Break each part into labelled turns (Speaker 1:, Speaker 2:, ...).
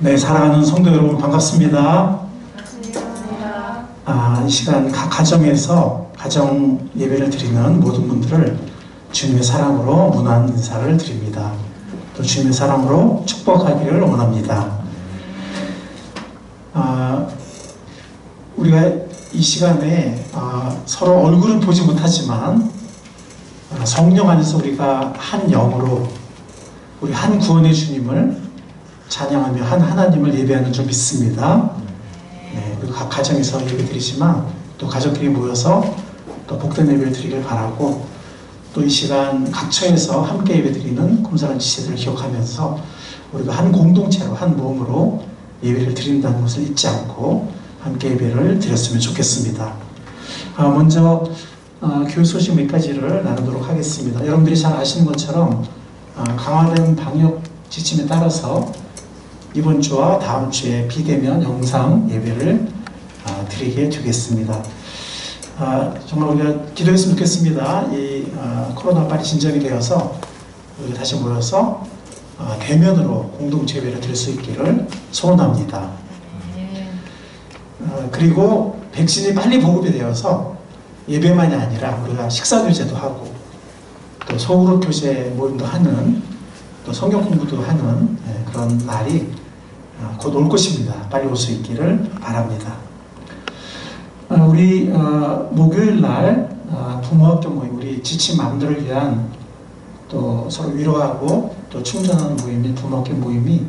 Speaker 1: 네, 사랑하는 성도 여러분 반갑습니다. 이 시간 각 가정에서 가정 예배를 드리는 모든 분들을 주님의 사랑으로 문안 인사를 드립니다. 또 주님의 사랑으로 축복하기를 원합니다. 우리가 이 시간에 서로 얼굴은 보지 못하지만 성령 안에서 우리가 한 영으로 우리 한 구원의 주님을 찬양하며 한 하나님을 예배하는 줄 믿습니다. 네, 그리고 각 가정에서 예배 드리지만 또 가족끼리 모여서 또 복된 예배를 드리길 바라고, 또 이 시간 각처에서 함께 예배 드리는 꿈사랑 지체들을 기억하면서 우리가 한 공동체로 한 몸으로 예배를 드린다는 것을 잊지 않고 함께 예배를 드렸으면 좋겠습니다. 먼저 교육 소식 몇 가지를 나누도록 하겠습니다. 여러분들이 잘 아시는 것처럼 강화된 방역 지침에 따라서 이번 주와 다음 주에 비대면 영상 예배를 드리게 되겠습니다. 정말 우리가 기도했으면 좋겠습니다. 이 코로나 빨리 진정이 되어서 우리가 다시 모여서 대면으로 공동체 예배를 드릴 수 있기를 소원합니다. 그리고 백신이 빨리 보급이 되어서 예배만이 아니라 우리가 식사 교제도 하고 또 소그룹 교제 모임도 하는, 또 성경 공부도 하는 그런 날이 곧 올 것입니다. 빨리 올 수 있기를 바랍니다. 우리 목요일 날 부모학교 모임, 우리 지친 맘들을 위한 또 서로 위로하고 또 충전하는 모임인 부모학교 모임이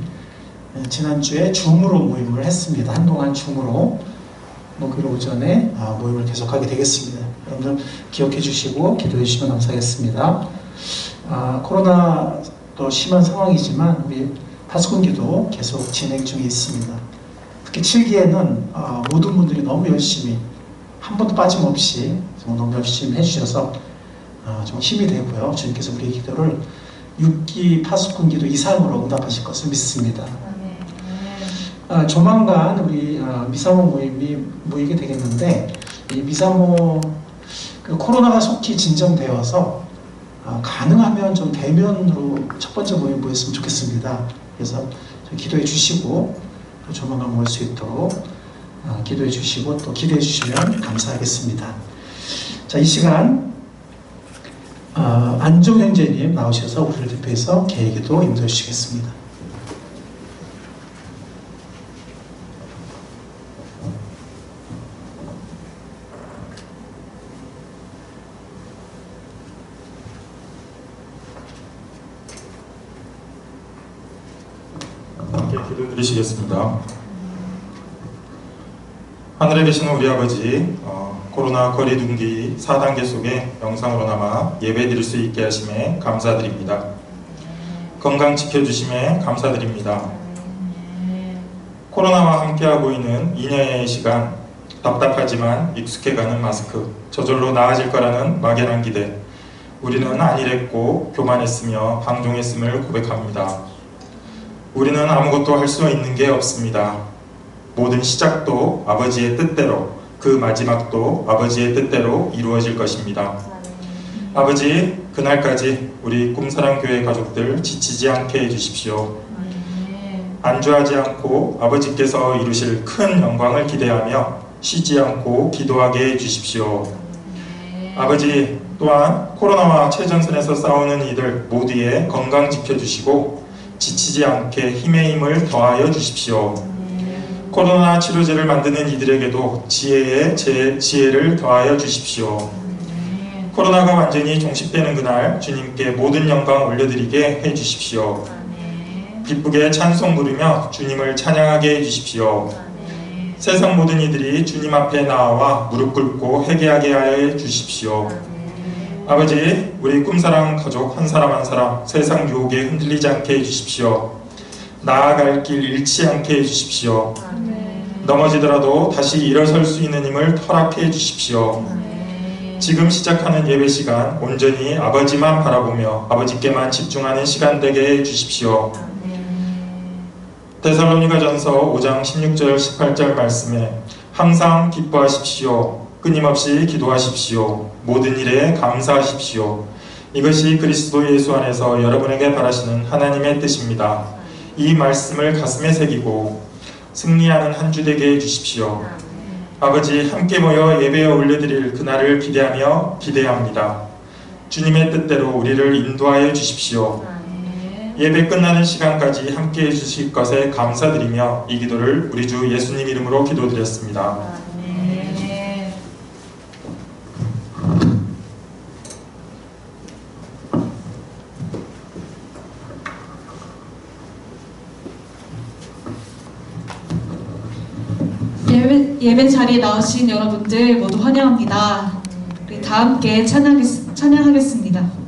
Speaker 1: 지난주에 줌으로 모임을 했습니다. 한동안 줌으로 목요일 오전에 모임을 계속하게 되겠습니다. 여러분들 기억해 주시고 기도해 주시면 감사하겠습니다. 코로나 또 심한 상황이지만 우리 파수꾼기도 계속 진행 중에 있습니다. 특히 7기에는 모든 분들이 너무 열심히 한 번도 빠짐없이 너무 열심히 해주셔서 좀 힘이 되고요. 주님께서 우리의 기도를 6기 파수꾼기도 이상으로 응답하실 것을 믿습니다. 조만간 우리 미사모 모임이 모이게 되겠는데, 이 미사모 코로나가 속히 진정되어서 가능하면 좀 대면으로 첫 번째 모임 모였으면 좋겠습니다. 그래서 기도해 주시고 또 조만간 모일 수 있도록 기도해 주시고 또 기대해 주시면 감사하겠습니다. 자, 이 시간 안종 형제님 나오셔서 우리를 대표해서 개회기도 인도해 주시겠습니다.
Speaker 2: 함께 기도드리시겠습니다. 하늘에 계신 우리 아버지, 코로나 거리두기 4단계 속에 영상으로나마 예배드릴 수 있게 하심에 감사드립니다. 건강 지켜주심에 감사드립니다. 코로나와 함께하고 있는 2년의 시간, 답답하지만 익숙해가는 마스크, 저절로 나아질 거라는 막연한 기대, 우리는 안일했고 교만했으며 방종했음을 고백합니다. 우리는 아무것도 할 수 있는 게 없습니다. 모든 시작도 아버지의 뜻대로, 그 마지막도 아버지의 뜻대로 이루어질 것입니다. 아버지, 그날까지 우리 꿈사랑교회 가족들 지치지 않게 해주십시오. 안주하지 않고 아버지께서 이루실 큰 영광을 기대하며 쉬지 않고 기도하게 해주십시오. 아버지, 또한 코로나와 최전선에서 싸우는 이들 모두의 건강 지켜주시고 지치지 않게 힘의 힘을 더하여 주십시오. 코로나 치료제를 만드는 이들에게도 지혜를 더하여 주십시오. 코로나가 완전히 종식되는 그날 주님께 모든 영광 올려드리게 해주십시오. 기쁘게 찬송 부르며 주님을 찬양하게 해주십시오. 세상 모든 이들이 주님 앞에 나와 무릎 꿇고 회개하게 하여 주십시오. 아버지, 우리 꿈사랑 가족 한 사람 한 사람 세상 유혹에 흔들리지 않게 해주십시오. 나아갈 길 잃지 않게 해주십시오. 넘어지더라도 다시 일어설 수 있는 힘을 허락해 주십시오. 지금 시작하는 예배 시간 온전히 아버지만 바라보며 아버지께만 집중하는 시간 되게 해주십시오. 데살로니가전서 5장 16절 18절 말씀에 항상 기뻐하십시오. 끊임없이 기도하십시오. 모든 일에 감사하십시오. 이것이 그리스도 예수 안에서 여러분에게 바라시는 하나님의 뜻입니다. 이 말씀을 가슴에 새기고 승리하는 한 주 되게 해주십시오. 아버지, 함께 모여 예배에 올려드릴 그날을 기대하며 기대합니다. 주님의 뜻대로 우리를 인도하여 주십시오. 예배 끝나는 시간까지 함께 해주실 것에 감사드리며 이 기도를 우리 주 예수님 이름으로 기도드렸습니다.
Speaker 3: 예배 자리에 나오신 여러분들 모두 환영합니다. 우리 다 함께 찬양하겠습니다.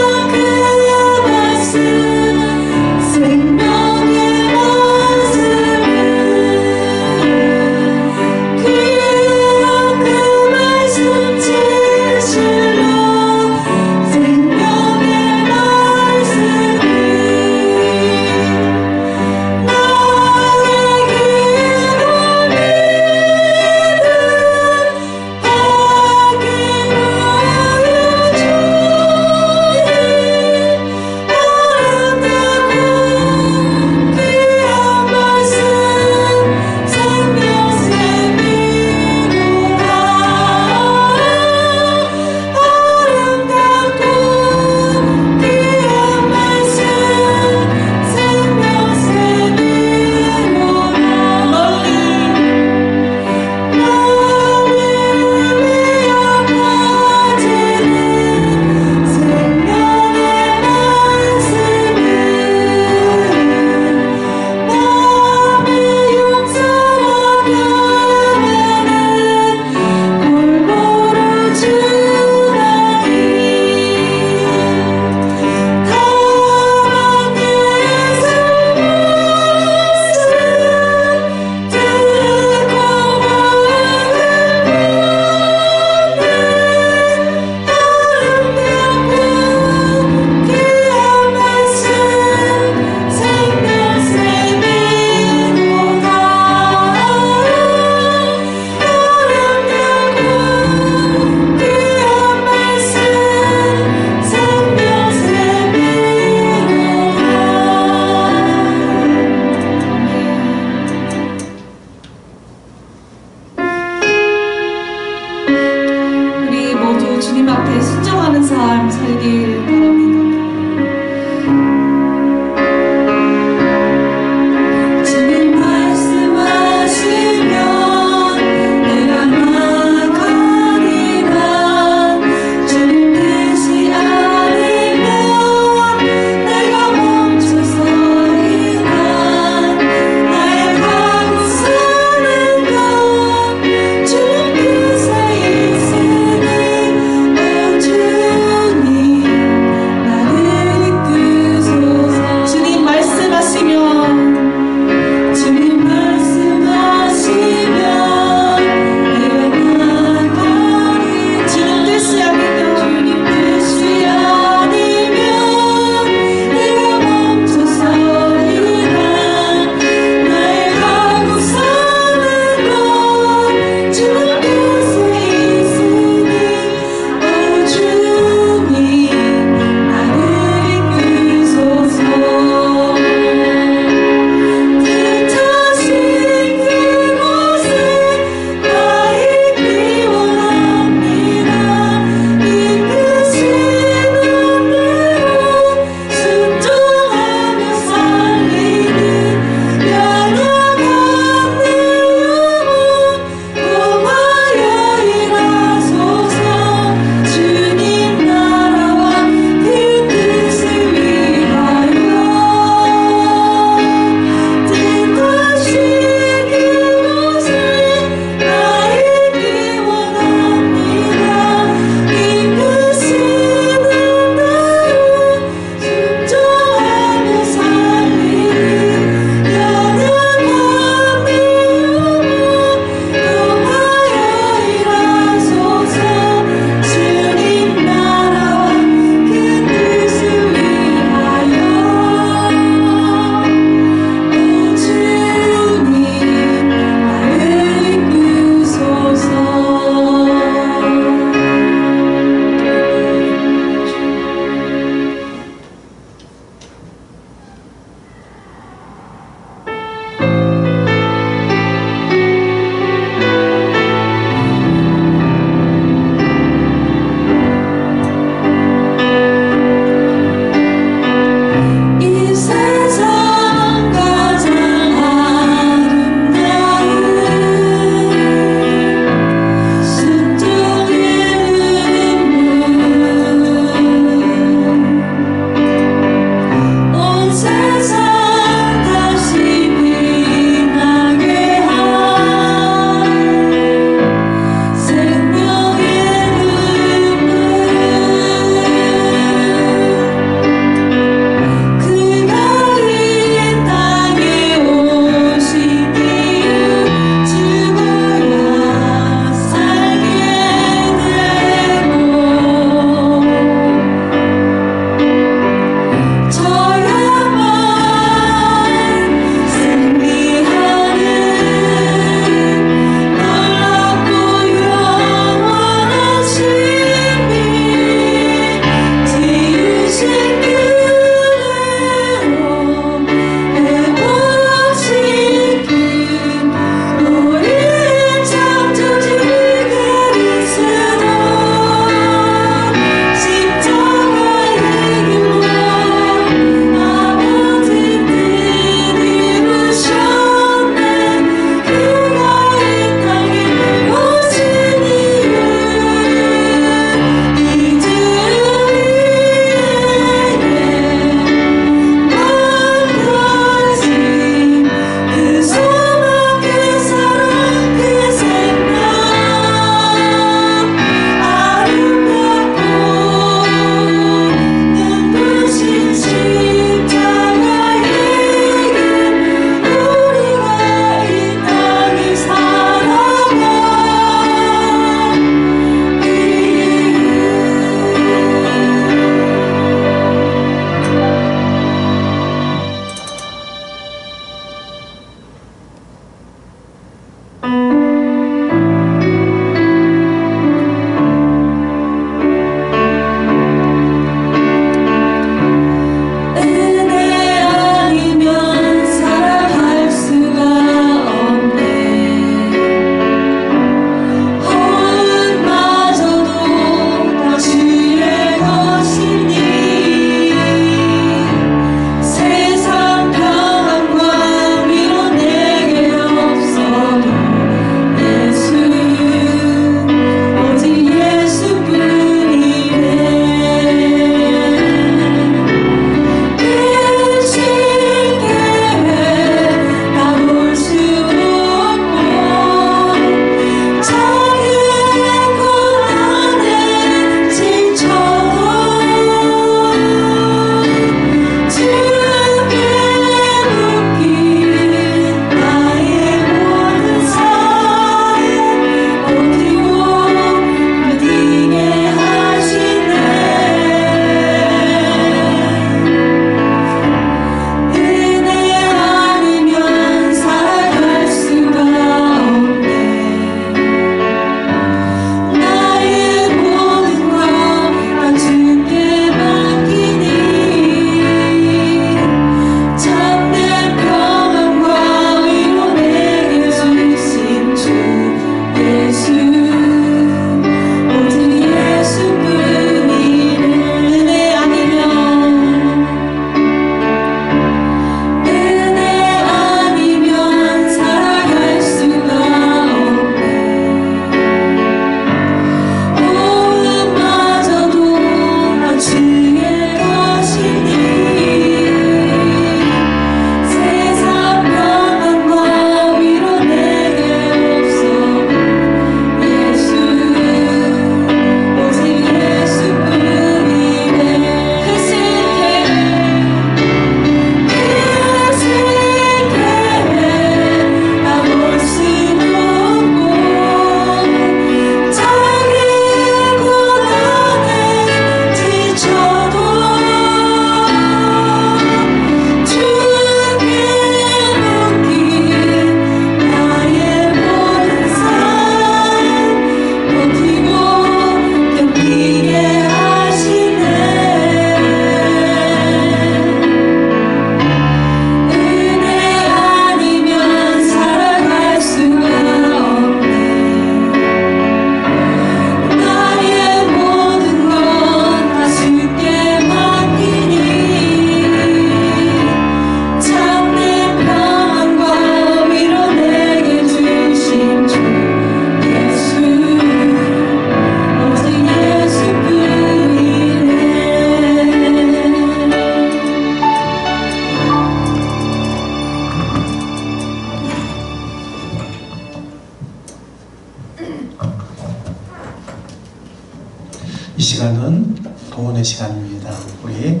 Speaker 1: 이 시간은 봉헌의 시간입니다. 우리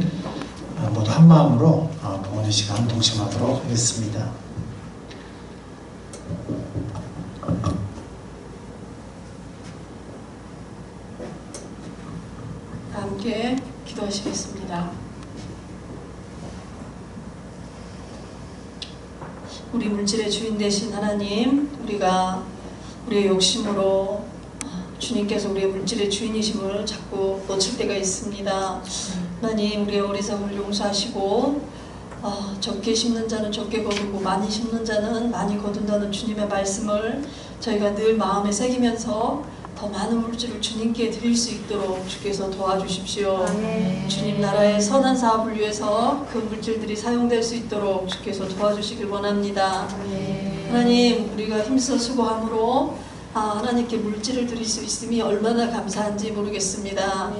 Speaker 1: 모두 한 마음으로 봉헌의 시간 동참하도록 하겠습니다.
Speaker 4: 함께 기도하시겠습니다. 우리 물질의 주인 되신 하나님, 우리가 우리의 욕심으로 주님께서 우리의 물질의 주인이심을 자꾸 놓칠 때가 있습니다. 하나님, 우리의 어리석음을 용서하시고 적게 심는 자는 적게 거두고 많이 심는 자는 많이 거둔다는 주님의 말씀을 저희가 늘 마음에 새기면서 더 많은 물질을 주님께 드릴 수 있도록 주께서 도와주십시오. 주님 나라의 선한 사업을 위해서 그 물질들이 사용될 수 있도록 주께서 도와주시길 원합니다. 하나님, 우리가 힘써 수고함으로 하나님께 물질을 드릴 수 있음이 얼마나 감사한지 모르겠습니다.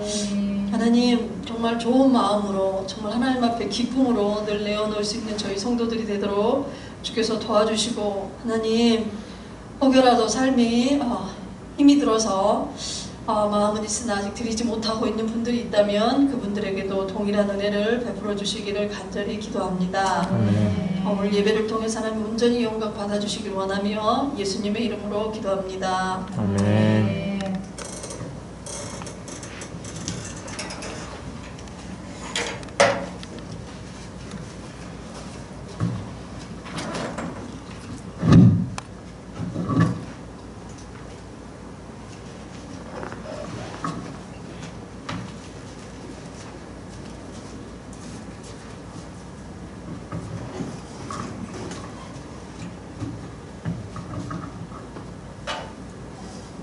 Speaker 4: 하나님, 정말 좋은 마음으로 정말 하나님 앞에 기쁨으로 늘 내어놓을 수 있는 저희 성도들이 되도록 주께서 도와주시고, 하나님 혹여라도 삶이 힘이 들어서 마음은 있으나 아직 드리지 못하고 있는 분들이 있다면 그분들에게도 동일한 은혜를 베풀어 주시기를 간절히 기도합니다. 오늘 예배를 통해서 하나님 온전히 영광 받아주시길 원하며 예수님의 이름으로 기도합니다.
Speaker 2: 아멘.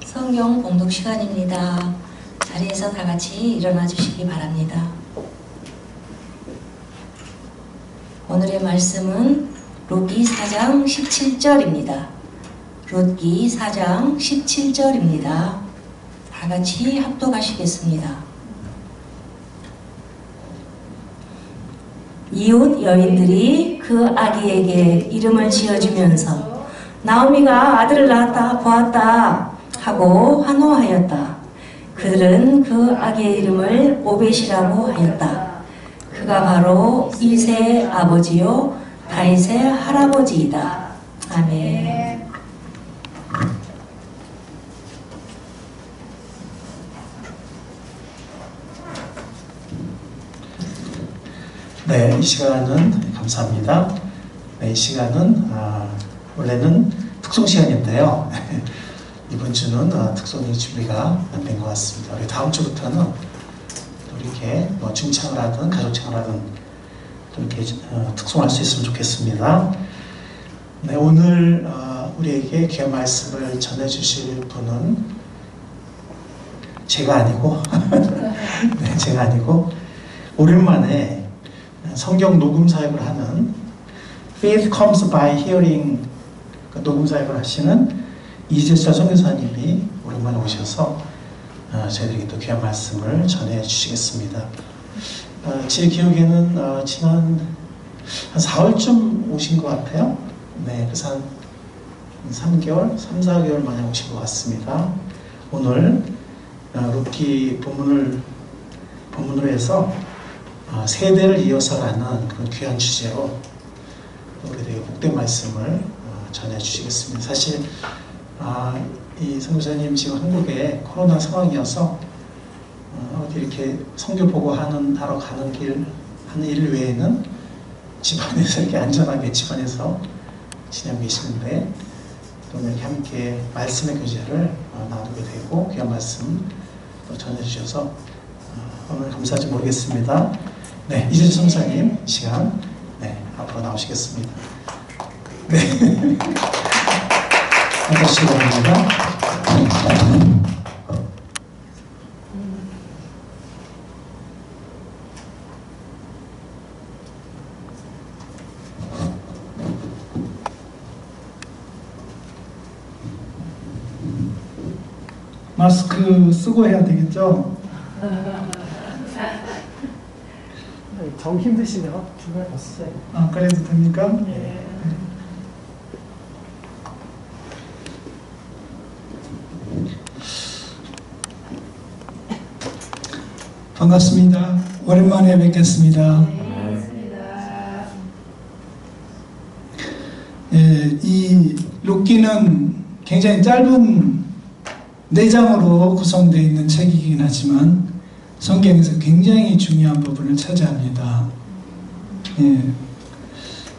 Speaker 5: 성경 봉독 시간입니다. 자리에서 다 같이 일어나 주시기 바랍니다. 오늘의 말씀은 룻기 4장 17절입니다. 룻기 4장 17절입니다. 다 같이 합독하시겠습니다. 이웃 여인들이 그 아기에게 이름을 지어주면서 나오미가 아들을 낳았다 보았다 하고 환호하였다. 그들은 그 아기의 이름을 오벳이라고 하였다. 그가 바로 이새의 아버지요 다윗의 할아버지이다. 아멘.
Speaker 1: 네, 이 시간은 감사합니다. 네, 이 시간은 원래는 특송 시간인데요. 이번 주는 특송이 준비가 안 된 것 같습니다. 우리 다음 주부터는 또 이렇게 중창을 하든 가족창을 하든 또 이렇게 특송할 수 있으면 좋겠습니다. 네, 오늘 우리에게 귀한 말씀을 전해주실 분은 제가 아니고 네, 제가 아니고 오랜만에 성경 녹음 사역을 하는 Faith Comes by Hearing 녹음 사역을 하시는 이재철 선교사님이 오랜만에 오셔서 저희들에게 또 귀한 말씀을 전해 주시겠습니다. 제 기억에는 지난 한 4월쯤 오신 것 같아요. 네, 그래서 한 3개월, 3, 4개월 만에 오신 것 같습니다. 오늘 룻기 본문으로 해서 세대를 이어서 가는 그런 귀한 주제로 우리들에게 복된 말씀을 전해 주시겠습니다. 사실 이 선교사님 지금 한국에 코로나 상황이어서 어디 이렇게 선교 보고 하러 가는 하는 일 외에는 집안에서 이렇게 안전하게 집안에서 지내고 계시는데 오늘 이렇게 함께 말씀의 교제를 나누게 되고 귀한 말씀 또 전해주셔서 오늘 감사한지 모르겠습니다. 네, 이재철 선교사님 시간 앞으로 나오시겠습니다. 네. 다시 바랍니다.
Speaker 6: 마스크 쓰고 해야 되겠죠?
Speaker 7: 정 힘드시면 중간에 벗으세요.
Speaker 6: 그래도 됩니까?
Speaker 7: 네.
Speaker 6: 반갑습니다. 오랜만에 뵙겠습니다. 예, 이 룻기는 굉장히 짧은 4장으로 구성되어 있는 책이긴 하지만 성경에서 굉장히 중요한 부분을 차지합니다. 예,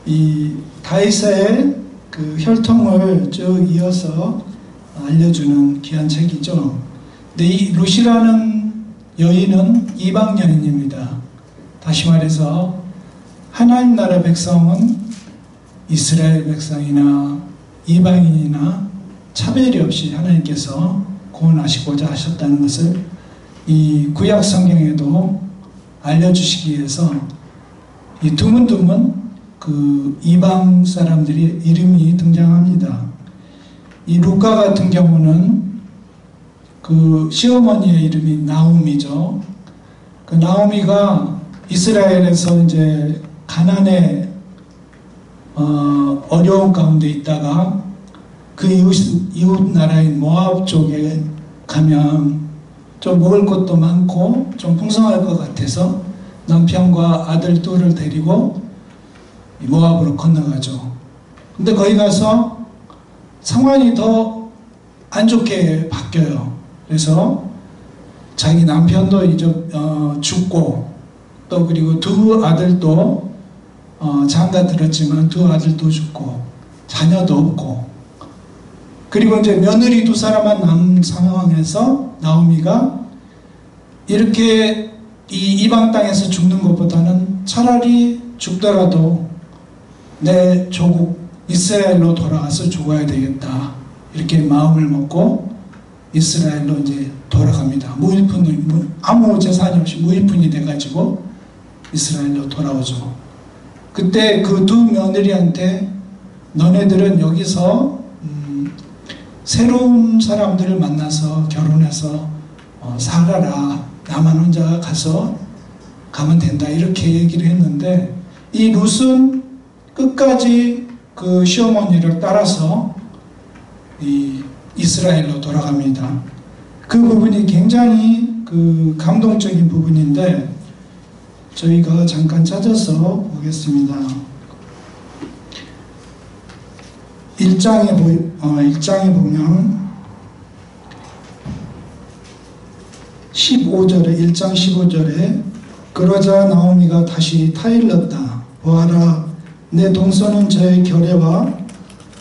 Speaker 6: 이 다윗의 그 혈통을 쭉 이어서 알려주는 귀한 책이죠. 근데 이 룻이라는 여인은 이방 여인입니다. 다시 말해서 하나님 나라 백성은 이스라엘 백성이나 이방인이나 차별이 없이 하나님께서 구원하시고자 하셨다는 것을 이 구약 성경에도 알려주시기 위해서 이 드문드문 그 이방 사람들의 이름이 등장합니다. 이 루카 같은 경우는 그 시어머니의 이름이 나오미죠. 그 나오미가 이스라엘에서 이제 가난의 어려운 가운데 있다가 그 이웃 나라인 모압 쪽에 가면 좀 먹을 것도 많고 좀 풍성할 것 같아서 남편과 아들 둘을 데리고 모압으로 건너가죠. 근데 거기 가서 상황이 더 안 좋게 바뀌어요. 그래서 자기 남편도 이제 죽고 또 그리고 두 아들도 장가 들었지만 두 아들도 죽고 자녀도 없고 그리고 이제 며느리 2사람만 남은 상황에서 나오미가 이렇게 이 이방 땅에서 죽는 것보다는 차라리 죽더라도 내 조국 이스라엘로 돌아가서 죽어야 되겠다 이렇게 마음을 먹고 이스라엘로 이제 돌아갑니다. 아무 재산이 없이 무일푼이 돼가지고 이스라엘로 돌아오죠. 그때 그 두 며느리한테 너네들은 여기서 새로운 사람들을 만나서 결혼해서 살아라. 나만 혼자 가면 된다. 이렇게 얘기를 했는데 이 룻은 끝까지 그 시어머니를 따라서 이 이스라엘로 돌아갑니다. 그 부분이 굉장히 그 감동적인 부분인데 저희가 잠깐 찾아서 보겠습니다. 1장에 보면 15절에 1장 15절에 그러자 나오미가 다시 타일렀다. 보아라 내 동서는 저의 결례와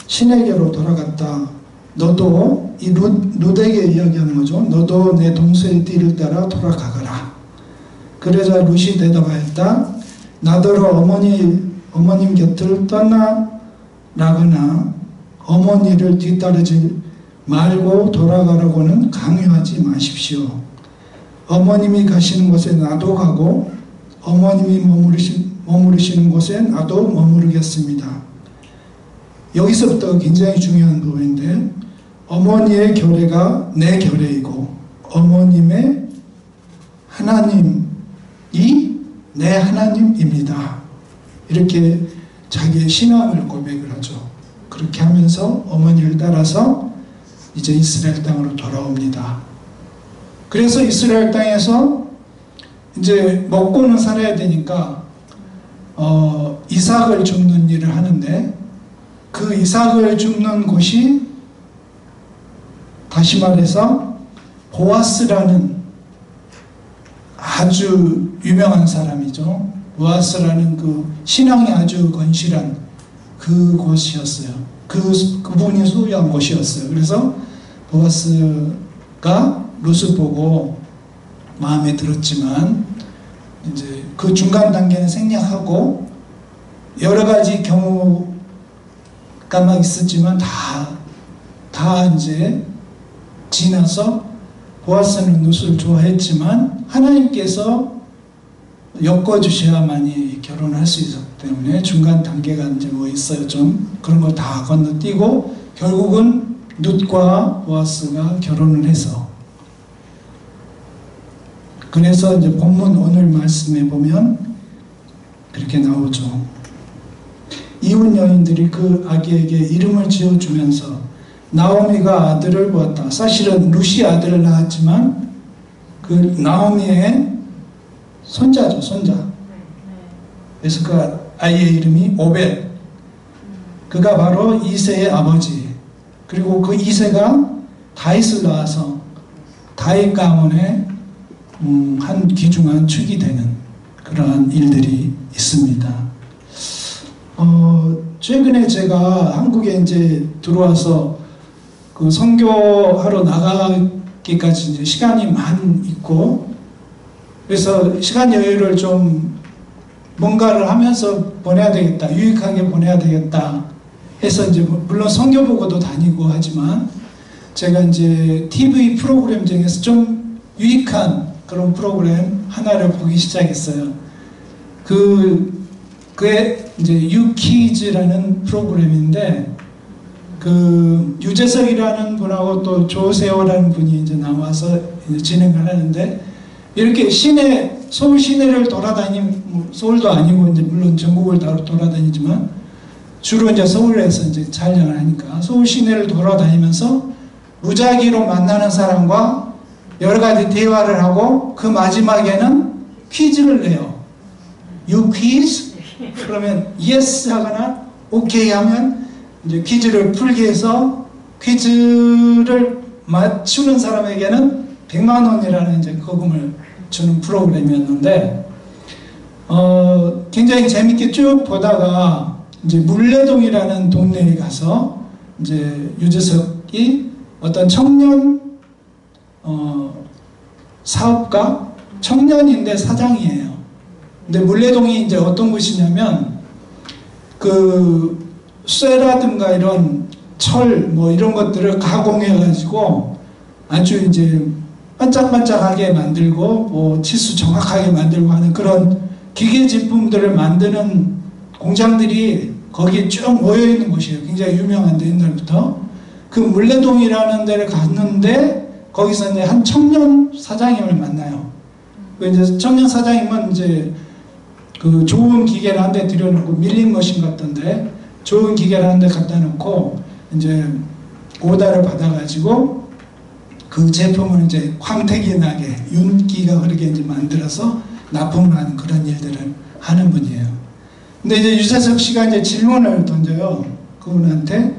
Speaker 6: 신에게로 돌아갔다. 너도 이 룻에게 이야기하는 거죠. 너도 내 동서의 띠를 따라 돌아가거라. 그러자 룻이 대답하였다. 나더러 어머님 곁을 떠나라거나 어머니를 뒤따르지 말고 돌아가라고는 강요하지 마십시오. 어머님이 가시는 곳에 나도 가고 어머님이 머무르시는 곳에 나도 머무르겠습니다. 여기서부터 굉장히 중요한 부분인데 어머니의 결례가 내 결례이고 어머님의 하나님이 내 하나님입니다. 이렇게 자기의 신앙을 고백을 하죠. 그렇게 하면서 어머니를 따라서 이제 이스라엘 땅으로 돌아옵니다. 그래서 이스라엘 땅에서 이제 먹고는 살아야 되니까 이삭을 줍는 일을 하는데 그 이삭을 줍는 곳이 다시 말해서 보아스라는 아주 유명한 사람이죠. 보아스라는 그 신앙이 아주 건실한 그곳이었어요. 그분이 소유한 곳이었어요. 그래서 보아스가 룻을 보고 마음에 들었지만 이제 그 중간 단계는 생략하고 여러 가지 경우가 막 있었지만 다 이제 지나서 보아스는 룻을 좋아했지만 하나님께서 엮어주셔야만이 결혼할 수 있었기 때문에 중간 단계가 이제 뭐 있어요. 좀 그런 걸 다 건너뛰고 결국은 룻과 보아스가 결혼을 해서 그래서 이제 본문 오늘 말씀에 보면 그렇게 나오죠. 이웃 여인들이 그 아기에게 이름을 지어주면서 나오미가 아들을 보았다. 사실은 룻이 아들을 낳았지만 그 나오미의 손자죠, 손자. 그래서 그 아이의 이름이 오벳. 그가 바로 이새의 아버지. 그리고 그 이새가 다윗을 낳아서 다윗 가문의 한 귀중한 축이 되는 그러한 일들이 있습니다. 최근에 제가 한국에 이제 들어와서 그 선교하러 나가기까지 이제 시간이 많이 있고, 그래서 시간 여유를 좀 뭔가를 하면서 보내야 되겠다, 유익하게 보내야 되겠다 해서 이제 물론 선교 보고도 다니고 하지만 제가 이제 TV 프로그램 중에서 좀 유익한 그런 프로그램 하나를 보기 시작했어요. 그게 이제 유키즈라는 프로그램인데, 그 유재석이라는 분하고 또 조세호라는 분이 이제 나와서 이제 진행을 하는데, 이렇게 시내, 서울 시내를 서울도 아니고 이제 물론 전국을 다 돌아다니지만 주로 이제 서울에서 이제 촬영을 하니까 서울 시내를 돌아다니면서 무작위로 만나는 사람과 여러 가지 대화를 하고 그 마지막에는 퀴즈를 내요. You quiz? 그러면 yes 하거나 오케이 하면 이제 퀴즈를 풀게 해서 퀴즈를 맞추는 사람에게는 100만 원이라는 이제 거금을 주는 프로그램이었는데, 굉장히 재밌게 쭉 보다가 이제 물레동이라는 동네에 가서 이제 유재석이 어떤 청년 사업가, 청년인데 사장이에요. 근데 물레동이 이제 어떤 곳이냐면 그 쇠라든가 이런 철 뭐 이런 것들을 가공해 가지고 아주 이제 반짝반짝하게 만들고 뭐 치수 정확하게 만들고 하는 그런 기계 제품들을 만드는 공장들이 거기에 쭉 모여 있는 곳이에요. 굉장히 유명한데 옛날부터. 그 물레동이라는 데를 갔는데 거기서 이제 한 청년 사장님을 만나요. 그 이제 청년 사장님은 이제 그 좋은 기계를 한 대 들여놓고 밀링 머신 같던데 좋은 기계를 한 대 갖다 놓고 이제 오다를 받아가지고 그 제품을 이제 광택이 나게 윤기가 흐르게 이제 만들어서 납품을 하는 그런 일들을 하는 분이에요. 근데 이제 유재석 씨가 이제 질문을 던져요. 그분한테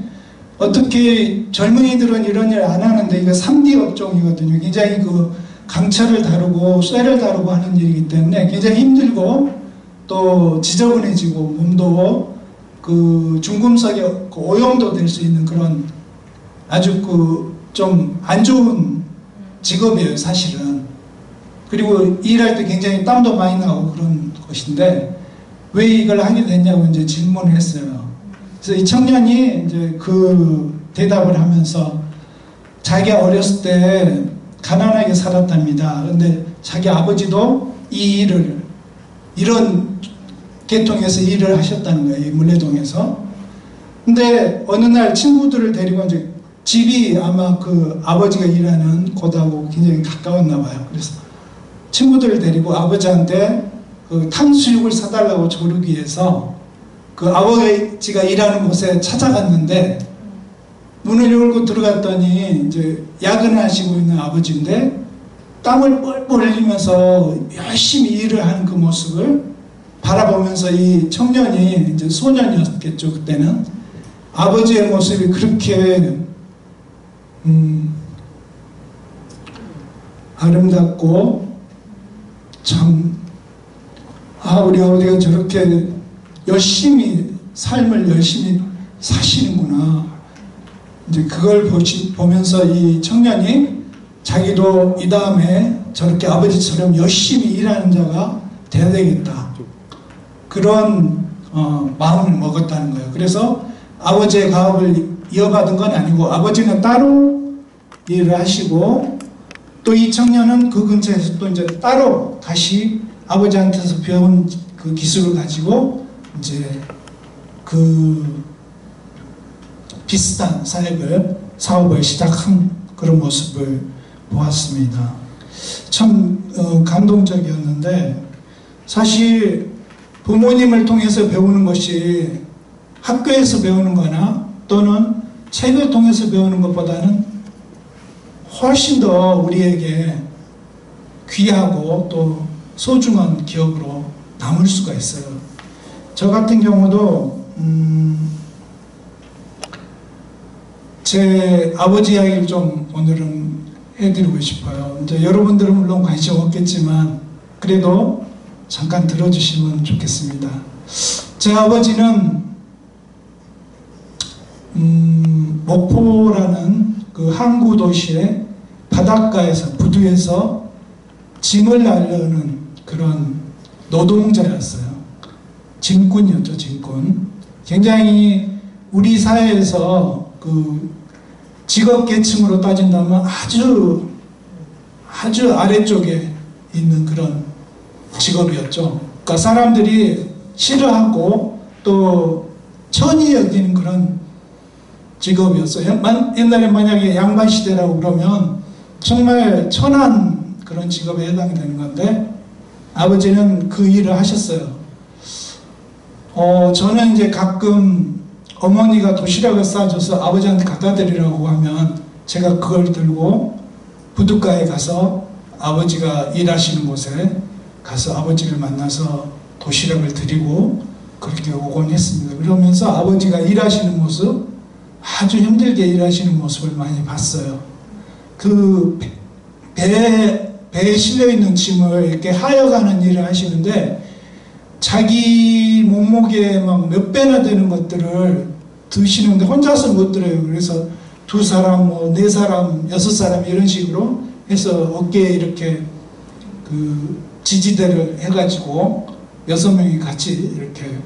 Speaker 6: 어떻게 젊은이들은 이런 일 안 하는데 이거 3D 업종이거든요. 굉장히 그 강철을 다루고 쇠를 다루고 하는 일이기 때문에 굉장히 힘들고 또 지저분해지고 몸도 그 중금속의 그 오염도 될 수 있는 그런 아주 그 좀 안 좋은 직업이에요, 사실은. 그리고 일할 때 굉장히 땀도 많이 나고 그런 것인데 왜 이걸 하게 됐냐고 이제 질문을 했어요. 그래서 이 청년이 이제 그 대답을 하면서 자기가 어렸을 때 가난하게 살았답니다. 근데 자기 아버지도 이 일을 이런 계통에서 일을 하셨다는 거예요. 이 물레동에서. 근데 어느 날 친구들을 데리고 이제 집이 아마 그 아버지가 일하는 곳하고 굉장히 가까웠나 봐요. 그래서 친구들을 데리고 아버지한테 그 탕수육을 사달라고 조르기 위해서 그 아버지가 일하는 곳에 찾아갔는데 문을 열고 들어갔더니 이제 야근하시고 있는 아버지인데 땀을 뻘뻘 흘리면서 열심히 일을 하는 그 모습을 바라보면서 이 청년이 이제 소년이었겠죠. 그때는 아버지의 모습이 그렇게 아름답고 참 우리 아버지가 저렇게 열심히 삶을 열심히 사시는구나. 이제 그걸 보면서 이 청년이 자기도 이 다음에 저렇게 아버지처럼 열심히 일하는 자가 돼야 되겠다. 그런 마음을 먹었다는 거예요. 그래서 아버지의 가업을 이어받은 건 아니고 아버지는 따로 일을 하시고 또 이 청년은 그 근처에서 또 이제 따로 다시 아버지한테서 배운 그 기술을 가지고 이제 그 비슷한 사업을 시작한 그런 모습을 보았습니다. 참 감동적이었는데 사실 부모님을 통해서 배우는 것이 학교에서 배우는 거나 또는 책을 통해서 배우는 것보다는 훨씬 더 우리에게 귀하고 또 소중한 기억으로 남을 수가 있어요. 저 같은 경우도 제 아버지 이야기를 좀 오늘은 해드리고 싶어요. 이제 여러분들은 물론 관심 없겠지만 그래도 잠깐 들어주시면 좋겠습니다. 제 아버지는 목포라는 그 항구 도시의 바닷가에서 부두에서 짐을 나르는 그런 노동자였어요. 짐꾼이었죠, 짐꾼. 굉장히 우리 사회에서 그 직업 계층으로 따진다면 아주 아래쪽에 있는 그런 직업이었죠. 그러니까 사람들이 싫어하고 또 천히 여기는 그런 직업이었어요. 옛날에 만약에 양반 시대라고 그러면 정말 천한 그런 직업에 해당이 되는 건데 아버지는 그 일을 하셨어요. 저는 이제 가끔 어머니가 도시락을 싸줘서 아버지한테 갖다 드리라고 하면 제가 그걸 들고 부둣가에 가서 아버지가 일하시는 곳에 가서 아버지를 만나서 도시락을 드리고 그렇게 오곤 했습니다. 그러면서 아버지가 일하시는 모습, 아주 힘들게 일하시는 모습을 많이 봤어요. 그 배에 실려있는 짐을 이렇게 하여가는 일을 하시는데 자기 몸무게 막 몇 배나 되는 것들을 드시는데 혼자서 못 들어요. 그래서 2사람, 4사람, 6사람 이런 식으로 해서 어깨에 이렇게 그 지지대를 해가지고 6명이 같이 이렇게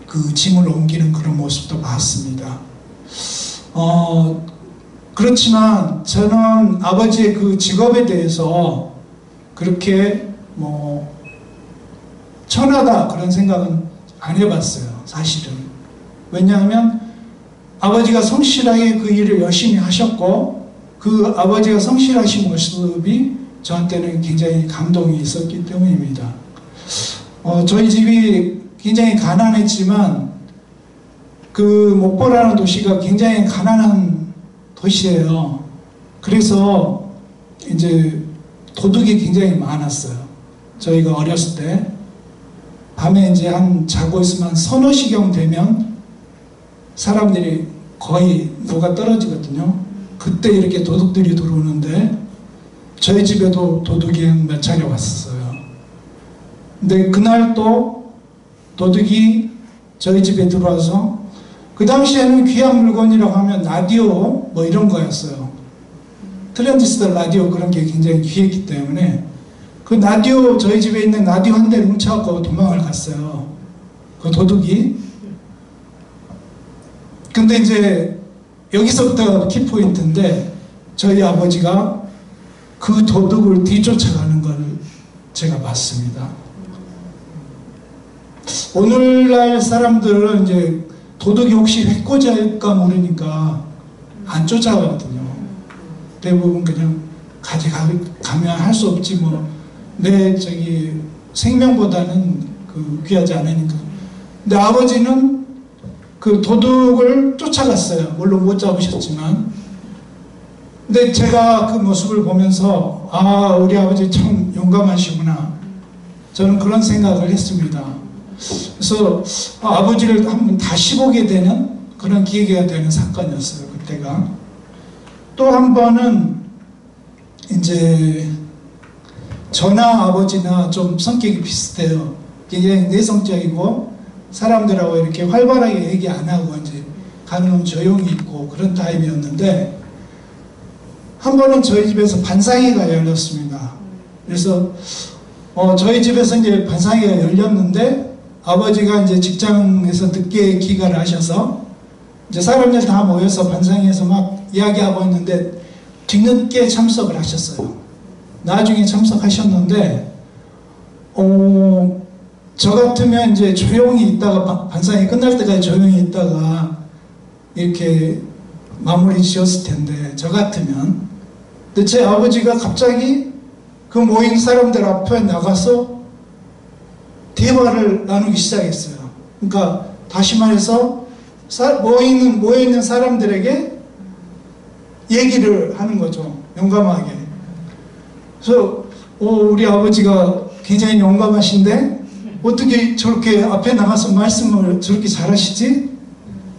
Speaker 6: 그 짐을 옮기는 그런 모습도 봤습니다. 그렇지만 저는 아버지의 그 직업에 대해서 그렇게 뭐 천하다 그런 생각은 안 해봤어요. 사실은. 왜냐하면 아버지가 성실하게 그 일을 열심히 하셨고 그 아버지가 성실하신 모습이 저한테는 굉장히 감동이 있었기 때문입니다. 저희 집이 굉장히 가난했지만 그 목포라는 도시가 굉장히 가난한 도시예요. 그래서 이제 도둑이 굉장히 많았어요. 저희가 어렸을 때 밤에 이제 자고 있으면 서너 시경 되면 사람들이 거의 녹아 떨어지거든요. 그때 이렇게 도둑들이 들어오는데 저희 집에도 도둑이 몇 차례 왔었어요. 근데 그날 또 도둑이 저희 집에 들어와서 그 당시에는 귀한 물건이라고 하면 라디오 뭐 이런 거였어요. 트랜지스터 라디오 그런 게 굉장히 귀했기 때문에 그 라디오 저희 집에 있는 라디오 한 대를 훔쳐갖고 도망을 갔어요. 그 도둑이. 근데 이제 여기서부터 키포인트인데 저희 아버지가 그 도둑을 뒤쫓아가는 걸 제가 봤습니다. 오늘날 사람들은 이제 도둑이 혹시 해코지할까 모르니까 안 쫓아가거든요. 대부분 그냥 가면 할 수 없지 뭐 내 생명보다는 그 귀하지 않으니까. 근데 아버지는 그 도둑을 쫓아갔어요. 물론 못 잡으셨지만. 근데 제가 그 모습을 보면서 아 우리 아버지 참 용감하시구나. 저는 그런 생각을 했습니다. 그래서 아버지를 한번 다시 보게 되는 그런 기회가 되는 사건이었어요. 그때가. 또 한 번은 이제 저나 아버지나 좀 성격이 비슷해요. 굉장히 내성적이고 사람들하고 이렇게 활발하게 얘기 안 하고 이제 가능하면 조용히 있고 그런 타입이었는데 한 번은 저희 집에서 반상회가 열렸습니다. 그래서 저희 집에서 이제 반상회가 열렸는데 아버지가 이제 직장에서 늦게 귀가를 하셔서 이제 사람들 다 모여서 반상회에서 막 이야기하고 있는데 뒤늦게 참석을 하셨어요. 나중에 참석하셨는데 저 같으면 이제 조용히 있다가 반상회 끝날 때까지 조용히 있다가 이렇게 마무리 지었을 텐데 저 같으면 근데 제 아버지가 갑자기 그 모인 사람들 앞에 나가서 대화를 나누기 시작했어요. 그러니까 다시 말해서 모여있는 사람들에게 얘기를 하는 거죠. 용감하게. 그래서 우리 아버지가 굉장히 용감하신데 어떻게 저렇게 앞에 나가서 말씀을 저렇게 잘하시지?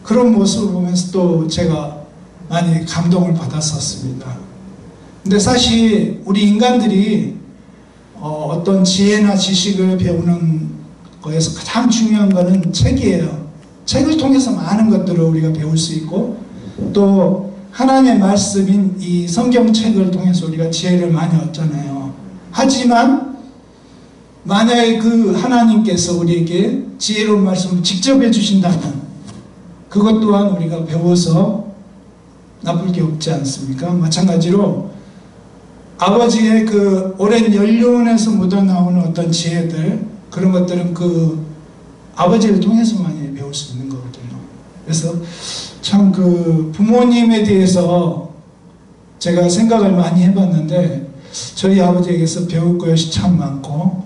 Speaker 6: 그런 모습을 보면서 또 제가 많이 감동을 받았었습니다. 근데 사실 우리 인간들이 어떤 지혜나 지식을 배우는 거에서 가장 중요한 거는 책이에요. 책을 통해서 많은 것들을 우리가 배울 수 있고 또 하나님의 말씀인 이 성경책을 통해서 우리가 지혜를 많이 얻잖아요. 하지만 만약에 그 하나님께서 우리에게 지혜로운 말씀을 직접 해주신다면 그것 또한 우리가 배워서 나쁠 게 없지 않습니까? 마찬가지로 아버지의 그 오랜 연륜에서 묻어나오는 어떤 지혜들, 그런 것들은 그 아버지를 통해서 많이 배울 수 있는 거거든요. 그래서 참 그 부모님에 대해서 제가 생각을 많이 해봤는데 저희 아버지에게서 배울 것이 참 많고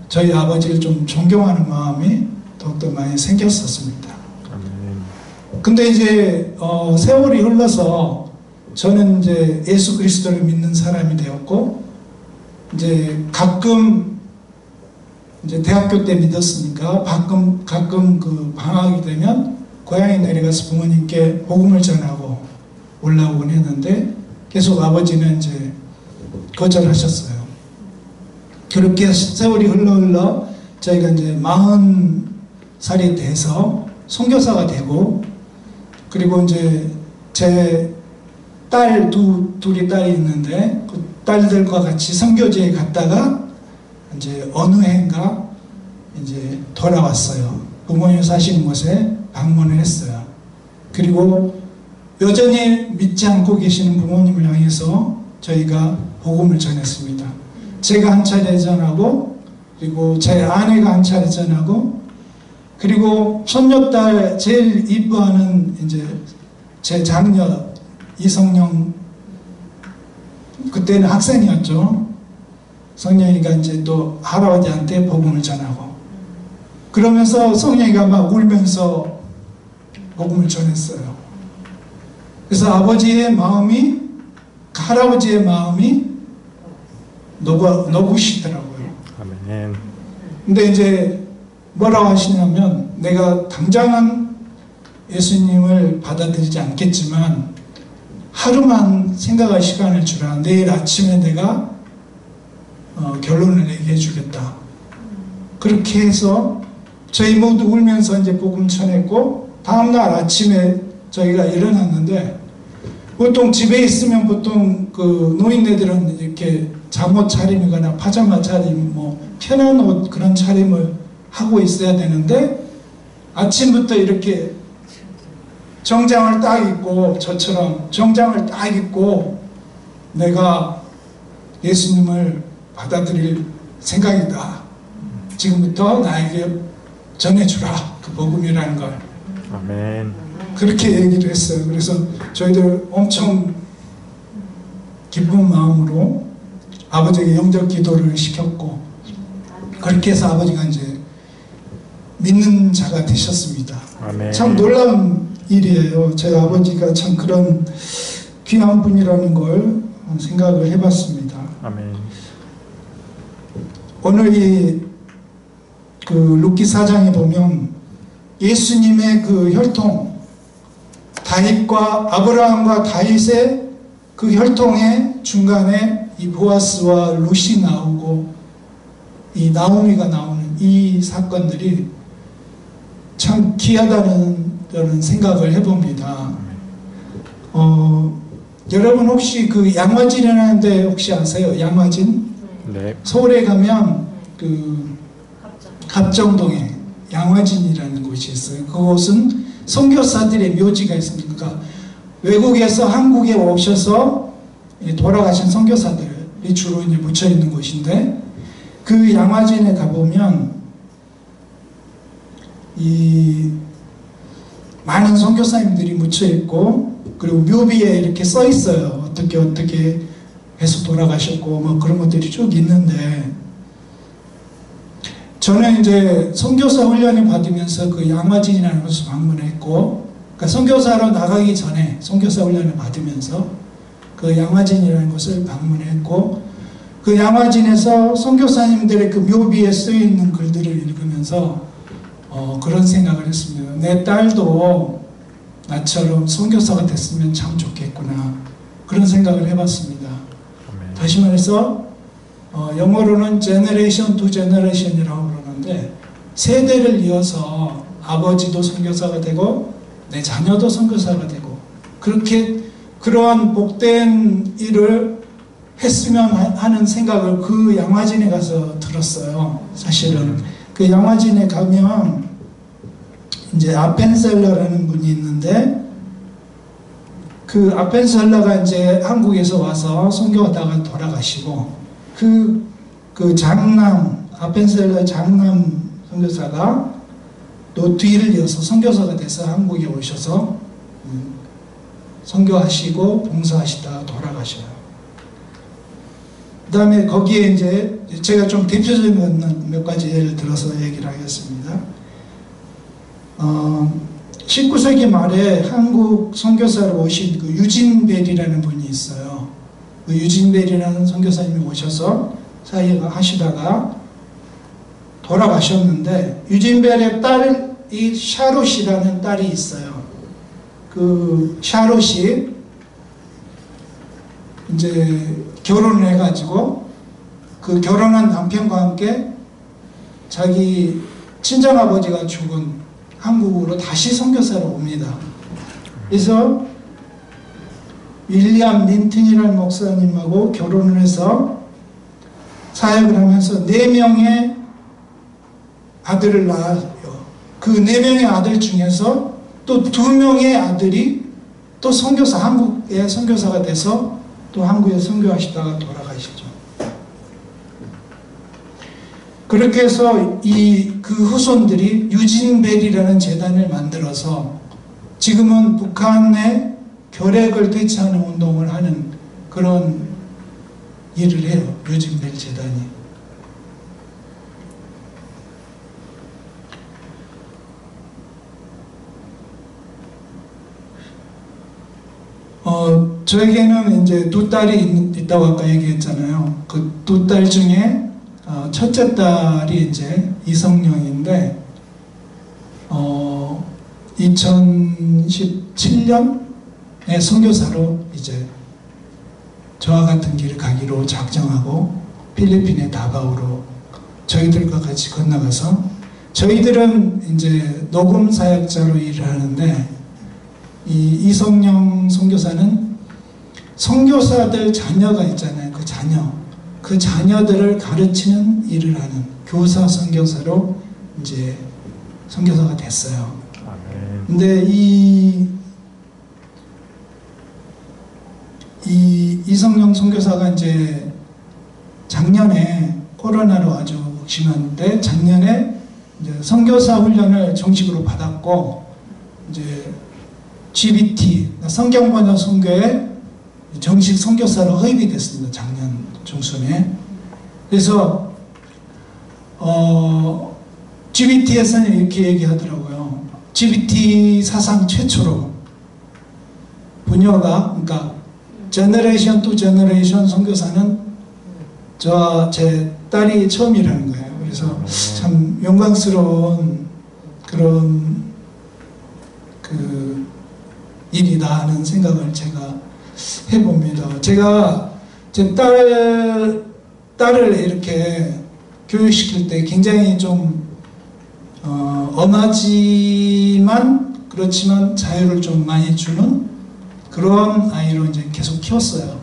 Speaker 6: 저희 아버지를 좀 존경하는 마음이 더욱더 많이 생겼었습니다. 근데 이제 세월이 흘러서 저는 이제 예수 그리스도를 믿는 사람이 되었고 이제 가끔 이제 대학교 때 믿었으니까 가끔 그 방학이 되면 고향에 내려가서 부모님께 복음을 전하고 올라오곤 했는데 계속 아버지는 이제 거절하셨어요. 그렇게 세월이 흘러 저희가 이제 40살이 돼서 선교사가 되고 그리고 이제 제 딸 둘이 딸이 있는데 그 딸들과 같이 선교지에 갔다가 이제 어느 해인가 이제 돌아왔어요. 부모님 사시는 곳에 방문을 했어요. 그리고 여전히 믿지 않고 계시는 부모님을 향해서 저희가 복음을 전했습니다. 제가 한 차례 전하고 그리고 제 아내가 한 차례 전하고 그리고 손녀딸 제일 이뻐하는 이제 제 장녀 이성령 그때는 학생이었죠. 성령이가 이제 또 할아버지한테 복음을 전하고 그러면서 성령이가 막 울면서 복음을 전했어요. 그래서 아버지의 마음이 할아버지의 마음이 녹으시더라고요.
Speaker 2: 아멘.
Speaker 6: 근데 이제 뭐라고 하시냐면 내가 당장은 예수님을 받아들이지 않겠지만 하루만 생각할 시간을 주라. 내일 아침에 내가 결론을 얘기해 주겠다. 그렇게 해서 저희 모두 울면서 이제 복음 전했고 다음날 아침에 저희가 일어났는데 보통 집에 있으면 보통 그 노인네들은 이렇게 잠옷 차림이거나 파자마 차림 뭐 편한 옷 그런 차림을 하고 있어야 되는데 아침부터 이렇게 정장을 딱 입고 저처럼 정장을 딱 입고 내가 예수님을 받아들일 생각이다. 지금부터 나에게 전해주라. 그 복음이라는 걸.
Speaker 2: 아멘.
Speaker 6: 그렇게 얘기를 했어요. 그래서 저희들 엄청 기쁜 마음으로 아버지에게 영접 기도를 시켰고 그렇게 해서 아버지가 이제 믿는 자가 되셨습니다.
Speaker 2: 아멘.
Speaker 6: 참 놀라운 일이에요. 제 아버지가 참 그런 귀한 분이라는 걸 생각을 해봤습니다.
Speaker 2: 아멘.
Speaker 6: 오늘 그 룻기 4장에 보면 예수님의 그 혈통 다윗과 아브라함과 다윗의 그 혈통의 중간에 이 보아스와 룻이 나오고 이 나오미가 나오는 이 사건들이 참 귀하다는 생각을 해봅니다. 여러분 혹시 그 양화진이라는 데 혹시 아세요? 양화진?
Speaker 2: 네.
Speaker 6: 서울에 가면 그 갑정동에 양화진이라는 곳이 있어요. 그곳은 선교사들의 묘지가 있습니다. 그러니까 외국에서 한국에 오셔서 돌아가신 선교사들이 주로 이제 묻혀 있는 곳인데 그 양화진에 가보면 이 많은 선교사님들이 묻혀 있고 그리고 묘비에 이렇게 써 있어요. 어떻게 해서 돌아가셨고 뭐 그런 것들이 쭉 있는데 저는 이제 선교사 훈련을 받으면서 그 양화진이라는 곳을 방문했고 그러니까 선교사로 나가기 전에 선교사 훈련을 받으면서 그 양화진이라는 곳을 방문했고 그 양화진에서 선교사님들의 그 묘비에 쓰여 있는 글들을 읽으면서 그런 생각을 했습니다. 내 딸도 나처럼 선교사가 됐으면 참 좋겠구나, 그런 생각을 해봤습니다. 다시 말해서 영어로는 generation to generation이라고 그러는데, 세대를 이어서 아버지도 선교사가 되고 내 자녀도 선교사가 되고, 그렇게 그러한 복된 일을 했으면 하는 생각을 그 양화진에 가서 들었어요. 사실은 그 양화진에 가면 이제 아펜셀러라는 분이 있는데, 그 아펜셀러가 이제 한국에서 와서 선교하다가 돌아가시고, 그 장남, 아펜셀러 장남 선교사가 또 뒤를 이어서 선교사가 돼서 한국에 오셔서 선교하시고 봉사하시다가 돌아가셔요. 그 다음에 거기에 이제 제가 좀 대표적인 몇 가지 예를 들어서 얘기를 하겠습니다. 19세기 말에 한국 선교사로 오신 그 유진벨이라는 분이 있어요. 그 유진벨이라는 선교사님이 오셔서 사역하시다가 돌아가셨는데, 유진벨의 딸이 샤롯이라는 딸이 있어요. 그 샤롯이 이제 결혼을 해가지고 그 결혼한 남편과 함께 자기 친정아버지가 죽은 한국으로 다시 선교사로 옵니다. 그래서 윌리엄 린튼이라는 목사님하고 결혼을 해서 사역을 하면서 4명의 아들을 낳아요. 그 4명의 아들 중에서 또 2명의 아들이 또 선교사, 한국의 선교사가 돼서 또 한국에 선교하시다가 돌아가시죠. 그렇게 해서 그 후손들이 유진벨이라는 재단을 만들어서 지금은 북한의 결핵을 퇴치하는 운동을 하는 그런 일을 해요. 유진벨 재단이. 저에게는 이제 2딸이 있다고 아까 얘기했잖아요. 그 2딸 중에 첫째 딸이 이제 이성령인데 2017년에 선교사로 이제 저와 같은 길을 가기로 작정하고 필리핀의 다바오로 저희들과 같이 건너가서, 저희들은 이제 녹음 사역자로 일을 하는데, 이 이성령 선교사는 선교사들 자녀가 있잖아요. 그 자녀들을 가르치는 일을 하는 교사 선교사로 이제 선교사가 됐어요. 근데 이 이성령 선교사가 이제 작년에 코로나로 아주 심한데, 작년에 이제 선교사 훈련을 정식으로 받았고, 이제 GBT, 성경 번역 선교에 정식 선교사로 허입이 됐습니다. 작년 중순에. 그래서 GBT에서는 이렇게 얘기하더라고요. GBT 사상 최초로 부녀가, 그러니까 제너레이션 투 제너레이션 선교사는 제 딸이 처음이라는 거예요. 그래서 참 영광스러운 그런 그 일이다 하는 생각을 제가 해봅니다. 제가 제 딸을 이렇게 교육시킬 때 굉장히 좀 엄하지만 그렇지만 자유를 좀 많이 주는 그런 아이로 이제 계속 키웠어요.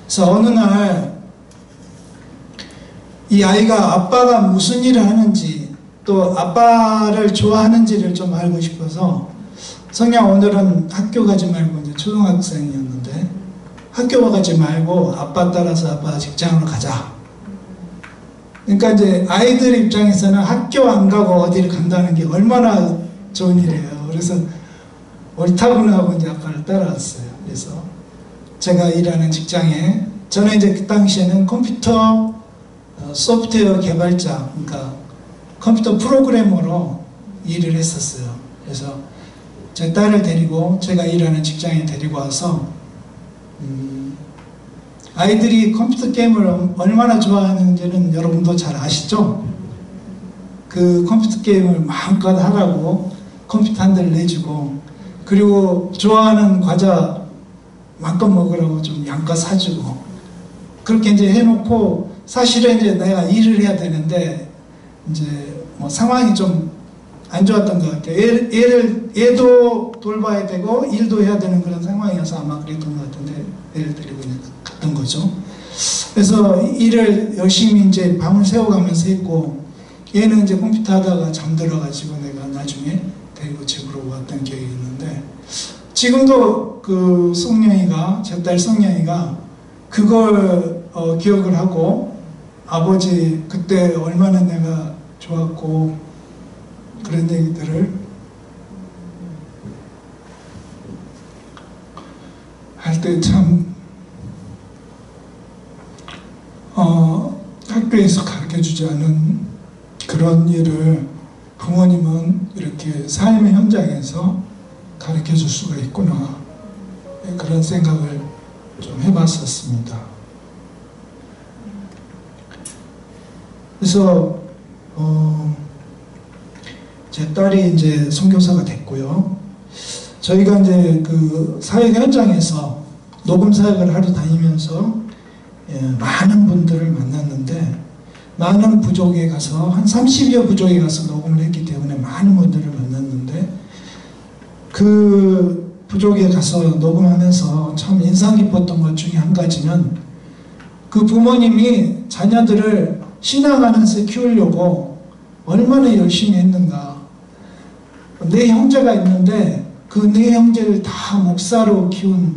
Speaker 6: 그래서 어느 날 이 아이가 아빠가 무슨 일을 하는지, 또 아빠를 좋아하는지를 좀 알고 싶어서, 성냥 오늘은 학교 가지 말고, 이제 초등학생이었는데 학교 가지 말고 아빠 따라서 아빠 직장으로 가자. 그러니까 이제 아이들 입장에서는 학교 안 가고 어디를 간다는 게 얼마나 좋은 일이에요. 그래서 옳다구나 하고 이제 아빠를 따라왔어요. 그래서 제가 일하는 직장에, 저는 이제 그 당시에는 컴퓨터 소프트웨어 개발자, 그러니까 컴퓨터 프로그래머로 일을 했었어요. 그래서 제 딸을 데리고 제가 일하는 직장에 데리고 와서 아이들이 컴퓨터 게임을 얼마나 좋아하는지는 여러분도 잘 아시죠? 그 컴퓨터 게임을 마음껏 하라고 컴퓨터 한 대를 내주고, 그리고 좋아하는 과자 마음껏 먹으라고 좀 양껏 사주고, 그렇게 이제 해놓고, 사실은 이제 내가 일을 해야 되는데 이제 뭐 상황이 좀 안 좋았던 것 같아요. 얘도 돌봐야 되고 일도 해야 되는 그런 상황이어서 아마 그랬던 것 같은데, 애를 데리고 갔던 거죠. 그래서 일을 열심히 이제 밤을 새워가면서 했고, 얘는 이제 컴퓨터 하다가 잠들어가지고 내가 나중에 데리고 집으로 왔던 기억이 있는데, 지금도 그 송영이가, 제 딸 송영이가 그걸 기억을 하고, 아버지 그때 얼마나 내가 좋았고 그런 얘기들을 할 때 참 학교에서 가르쳐주지 않은 그런 일을 부모님은 이렇게 삶의 현장에서 가르쳐줄 수가 있구나, 그런 생각을 좀 해봤었습니다. 그래서 제 딸이 이제 선교사가 됐고요. 저희가 이제 그 사역 현장에서 녹음 사역을 하러 다니면서 많은 분들을 만났는데, 많은 부족에 가서 한 30여 부족에 가서 녹음을 했기 때문에 많은 분들을 만났는데, 그 부족에 가서 녹음하면서 참 인상 깊었던 것 중에 한 가지는, 그 부모님이 자녀들을 신앙 안에서 키우려고 얼마나 열심히 했는가. 네 형제가 있는데 그 네 형제를 다 목사로 키운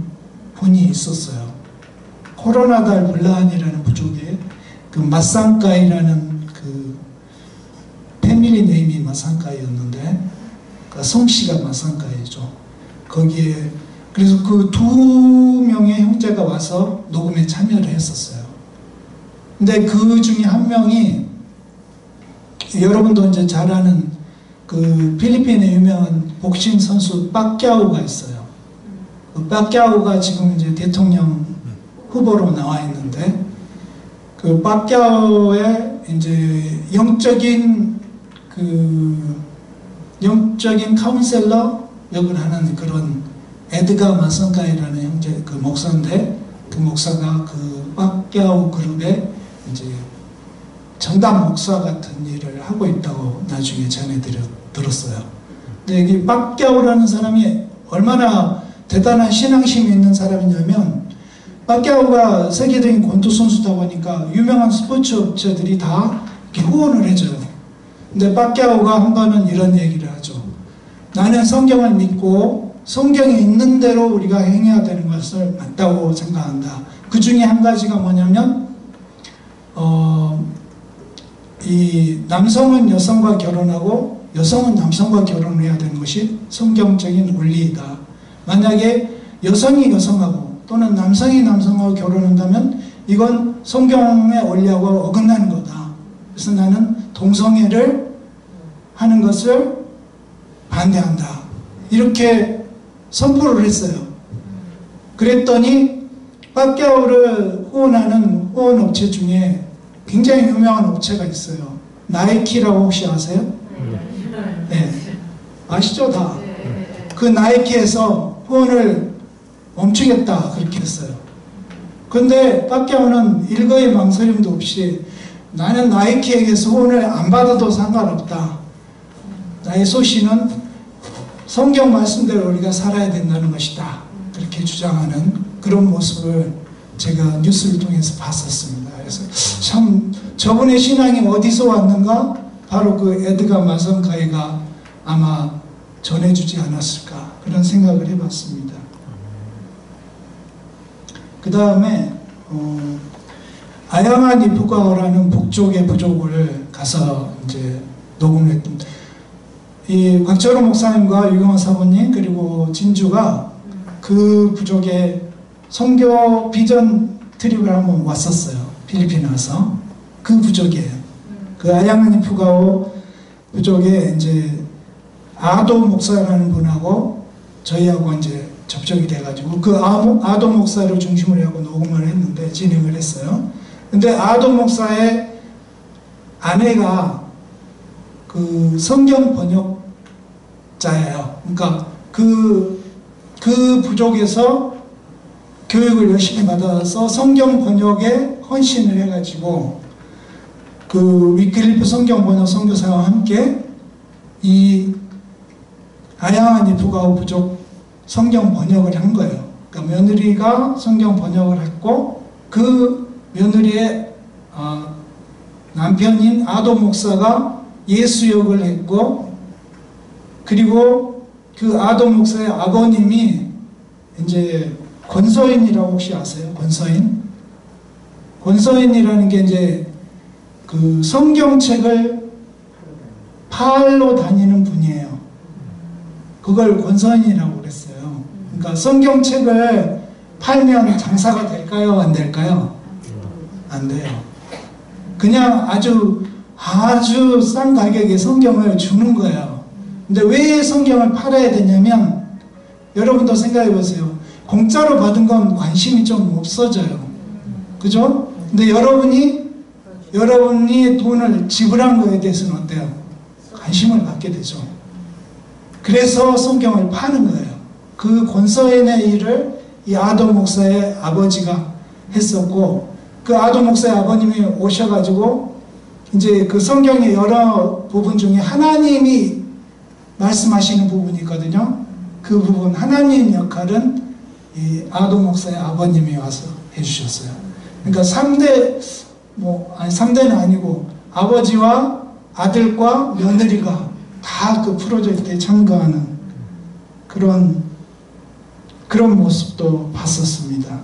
Speaker 6: 분이 있었어요. 코로나달 블라한이라는 부족에 그 마상가이라는 그 패밀리 네임이 마상가이였는데, 그 성씨가 마상가이죠. 거기에 그래서 그 2명의 형제가 와서 녹음에 참여를 했었어요. 근데 그 중에 한 명이, 여러분도 이제 잘 아는 그 필리핀의 유명한 복싱 선수 빠끼아오가 있어요. 그 빠끼아오가 지금 이제 대통령 후보로 나와 있는데, 그 빠끼아오의 이제 영적인 카운셀러 역을 하는 그런 에드가 마성카이라는 형제, 그 목사인데, 그 목사가 그 빠끼아오 그룹의 이제 전담 목사 같은 일을 하고 있다고 나중에 들었어요. 근데 여기 빠끼아오라는 사람이 얼마나 대단한 신앙심이 있는 사람이냐면, 빠끼아오가 세계적인 권투 선수다 보니까 유명한 스포츠 업체들이 다 이렇게 후원을 해줘요. 근데 빠끼아오가 한 번은 이런 얘기를 하죠. 나는 성경을 믿고 성경에 있는 대로 우리가 행해야 되는 것을 맞다고 생각한다. 그 중에 한 가지가 뭐냐면, 이 남성은 여성과 결혼하고 여성은 남성과 결혼해야 되는 것이 성경적인 원리이다. 만약에 여성이 여성하고 또는 남성이 남성하고 결혼한다면 이건 성경의 원리하고 어긋나는 거다. 그래서 나는 동성애를 하는 것을 반대한다. 이렇게 선포를 했어요. 그랬더니 빠끼아오를 후원하는 후원업체 중에 굉장히 유명한 업체가 있어요. 나이키라고 혹시 아세요? 네. 아시죠 다? 그 나이키에서 후원을 멈추겠다 그렇게 했어요. 그런데 빠끼아오는 일거의 망설임도 없이 나는 나이키에게서 후원을 안 받아도 상관없다. 나의 소신은 성경 말씀대로 우리가 살아야 된다는 것이다. 그렇게 주장하는 그런 모습을 제가 뉴스를 통해서 봤었습니다. 그래서 참 저분의 신앙이 어디서 왔는가? 바로 그 에드가 마성카이가 아마 전해주지 않았을까, 그런 생각을 해봤습니다. 그 다음에 아야마 니프가오라는 북쪽의 부족을 가서 이제 녹음을 했던데, 이 곽철호 목사님과 유경화 사모님 그리고 진주가 그 부족에 선교 비전 트립을 한번 왔었어요. 필리핀에 와서. 그 부족이에요. 그 아야마 니프가오 부족에 이제 아도 목사라는 분하고 저희하고 이제 접촉이 돼가지고 그 아도 목사를 중심으로 하고 녹음을 했는데 진행을 했어요. 근데 아도 목사의 아내가 그 성경 번역자예요. 그러니까 그 부족에서 교육을 열심히 받아서 성경 번역에 헌신을 해가지고 그 위클리프 성경 번역 선교사와 함께 이 아야하니 부가우 부족 성경 번역을 한 거예요. 그러니까 며느리가 성경 번역을 했고 그 며느리의 남편인 아도 목사가 예수 역을 했고 그리고 그 아도 목사의 아버님이 이제 권서인이라고 혹시 아세요? 권서인이라는 게 이제 그 성경책을 팔로 다니는 분이에요. 그걸 권서인이라고 그랬어요. 그러니까 성경책을 팔면 장사가 될까요? 안 될까요? 안 돼요. 그냥 아주 싼 가격에 성경을 주는 거예요. 근데 왜 성경을 팔아야 되냐면 여러분도 생각해 보세요. 공짜로 받은 건 관심이 좀 없어져요. 그죠? 근데 여러분이 돈을 지불한 거에 대해서는 어때요? 관심을 갖게 되죠. 그래서 성경을 파는 거예요. 그 권서인의 일을 이 아도 목사의 아버지가 했었고 그 아도 목사의 아버님이 오셔가지고 이제 그 성경의 여러 부분 중에 하나님이 말씀하시는 부분이 있거든요. 그 부분 하나님 역할은 이 아도 목사의 아버님이 와서 해주셨어요. 그러니까 3대는 아니고 아버지와 아들과 며느리가 다 그 프로젝트에 참가하는 그런 모습도 봤었습니다.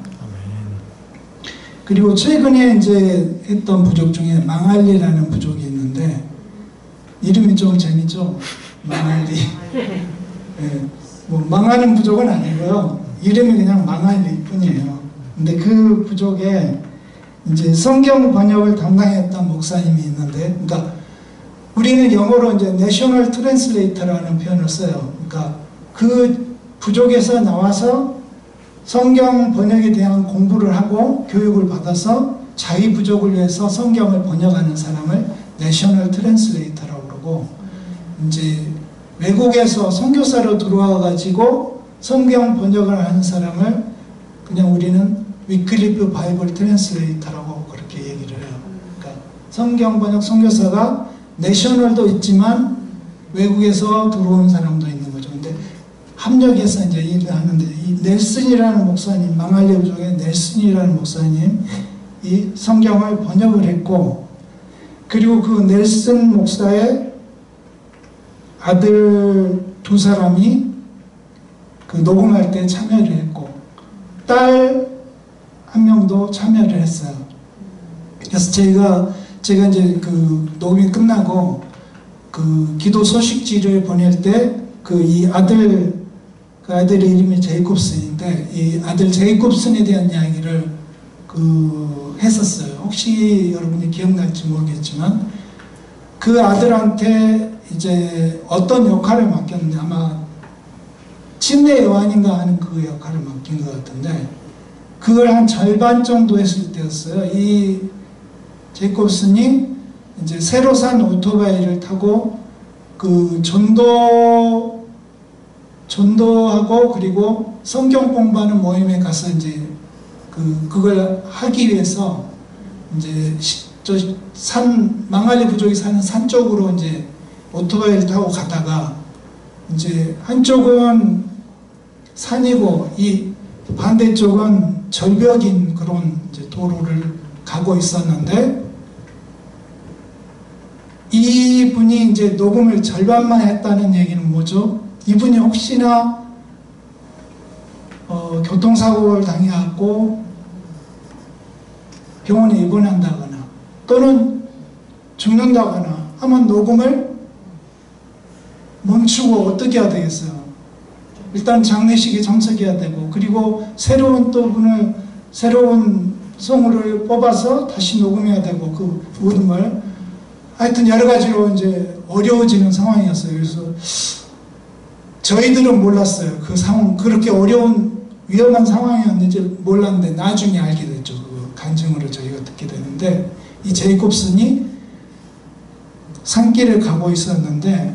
Speaker 6: 그리고 최근에 이제 했던 부족 중에 망할리라는 부족이 있는데 이름이 좀 재밌죠? 망할리. 네, 뭐 망하는 부족은 아니고요. 이름이 그냥 망할리 뿐이에요. 근데 그 부족에 이제 성경 번역을 담당했던 목사님이 있는데, 그러니까 우리는 영어로 이제 내셔널 트랜슬레이터라는 표현을 써요. 그러니까 그 부족에서 나와서 성경 번역에 대한 공부를 하고 교육을 받아서 자기 부족을 위해서 성경을 번역하는 사람을 내셔널 트랜슬레이터라고 그러고, 이제 외국에서 선교사로 들어와 가지고 성경 번역을 하는 사람을 그냥 우리는 위클리프 바이블 트랜슬레이터라고 그렇게 얘기를 해요. 그러니까 성경 번역 선교사가 내셔널도 있지만 외국에서 들어온 사람도 있는 거죠. 근데 합력해서 이제 일을 하는데 이 넬슨이라는 목사님, 망할리 부족의 넬슨이라는 목사님 이 성경을 번역을 했고, 그리고 그 넬슨 목사의 아들 2사람이 그 녹음할 때 참여를 했고 딸 1명도 참여를 했어요. 그래서 제가 이제 그 녹음이 끝나고 그 기도 소식지를 보낼 때 그 이 아들의 이름이 제이콥슨인데 이 아들 제이콥슨에 대한 이야기를 그 했었어요. 혹시 여러분이 기억날지 모르겠지만 그 아들한테 이제 어떤 역할을 맡겼는데 아마 침례 요한인가 하는 그 역할을 맡긴 것 같은데 그걸 한 절반 정도 했을 때였어요. 이 제이콥슨이 이제 새로 산 오토바이를 타고 그 전도하고 그리고 성경 공부하는 모임에 가서 이제 그걸 하기 위해서 이제 망할리 부족이 사는 산 쪽으로 이제 오토바이를 타고 가다가 이제 한쪽은 산이고 이 반대쪽은 절벽인 그런 이제 도로를 가고 있었는데 이분이 이제 녹음을 절반만 했다는 얘기는 뭐죠? 이분이 혹시나 교통사고를 당해갖고 병원에 입원한다거나 또는 죽는다거나 하면 녹음을 멈추고 어떻게 해야 되겠어요? 일단 장례식에 참석해야 되고 그리고 새로운 송을 뽑아서 다시 녹음해야 되고 그 모든 걸 하여튼 여러 가지로 이제 어려워지는 상황이었어요. 그래서 저희들은 몰랐어요. 그 상황, 그렇게 어려운 위험한 상황이었는지 몰랐는데 나중에 알게 됐죠. 그 간증으로 저희가 듣게 되는데, 이 제이콥슨이 산길을 가고 있었는데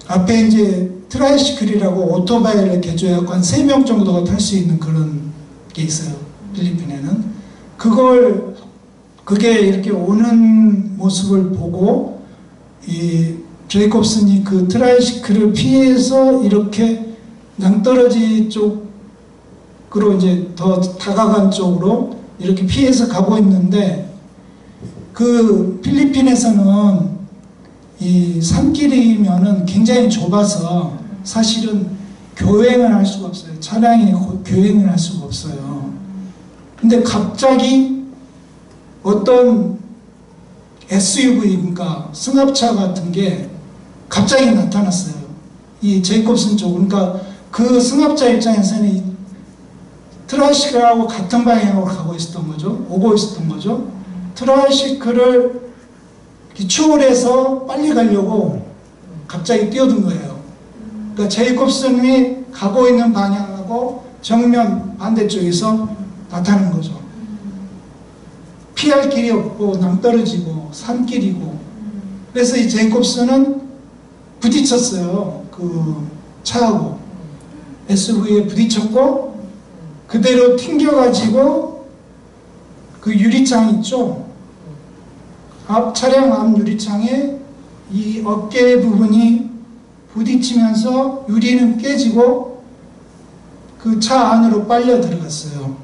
Speaker 6: 앞에 이제 트라이시클이라고 오토바이를 개조해갖고 한 3명 정도가 탈 수 있는 그런 게 있어요. 필리핀에는. 그게 이렇게 오는 모습을 보고 이 제이콥슨이 그 트라이시클을 피해서 이렇게 낭떠러지 쪽으로 이제 더 다가간 쪽으로 이렇게 피해서 가고 있는데, 그 필리핀에서는 이 산길이면은 굉장히 좁아서 사실은 교행을 할 수가 없어요. 차량이 교행을 할 수가 없어요. 근데 갑자기 어떤 SUV, 그러니까 승합차 같은 게 갑자기 나타났어요. 이 제이콥슨 쪽. 그러니까 그 승합차 입장에서는 이 트라이시클하고 같은 방향으로 가고 있었던 거죠. 오고 있었던 거죠. 트라이시클을 추월해서 빨리 가려고 갑자기 뛰어든 거예요. 그러니까 제이콥슨이 가고 있는 방향하고 정면 반대쪽에서 나타난 거죠. 피할 길이 없고 낭떠러지고 산길이고. 그래서 이 제이콥슨은 부딪혔어요. 그 차하고 SUV에 부딪혔고 그대로 튕겨가지고 그 유리창 있죠. 차량 앞 유리창에 이 어깨 부분이 부딪히면서 유리는 깨지고 그 차 안으로 빨려 들어갔어요.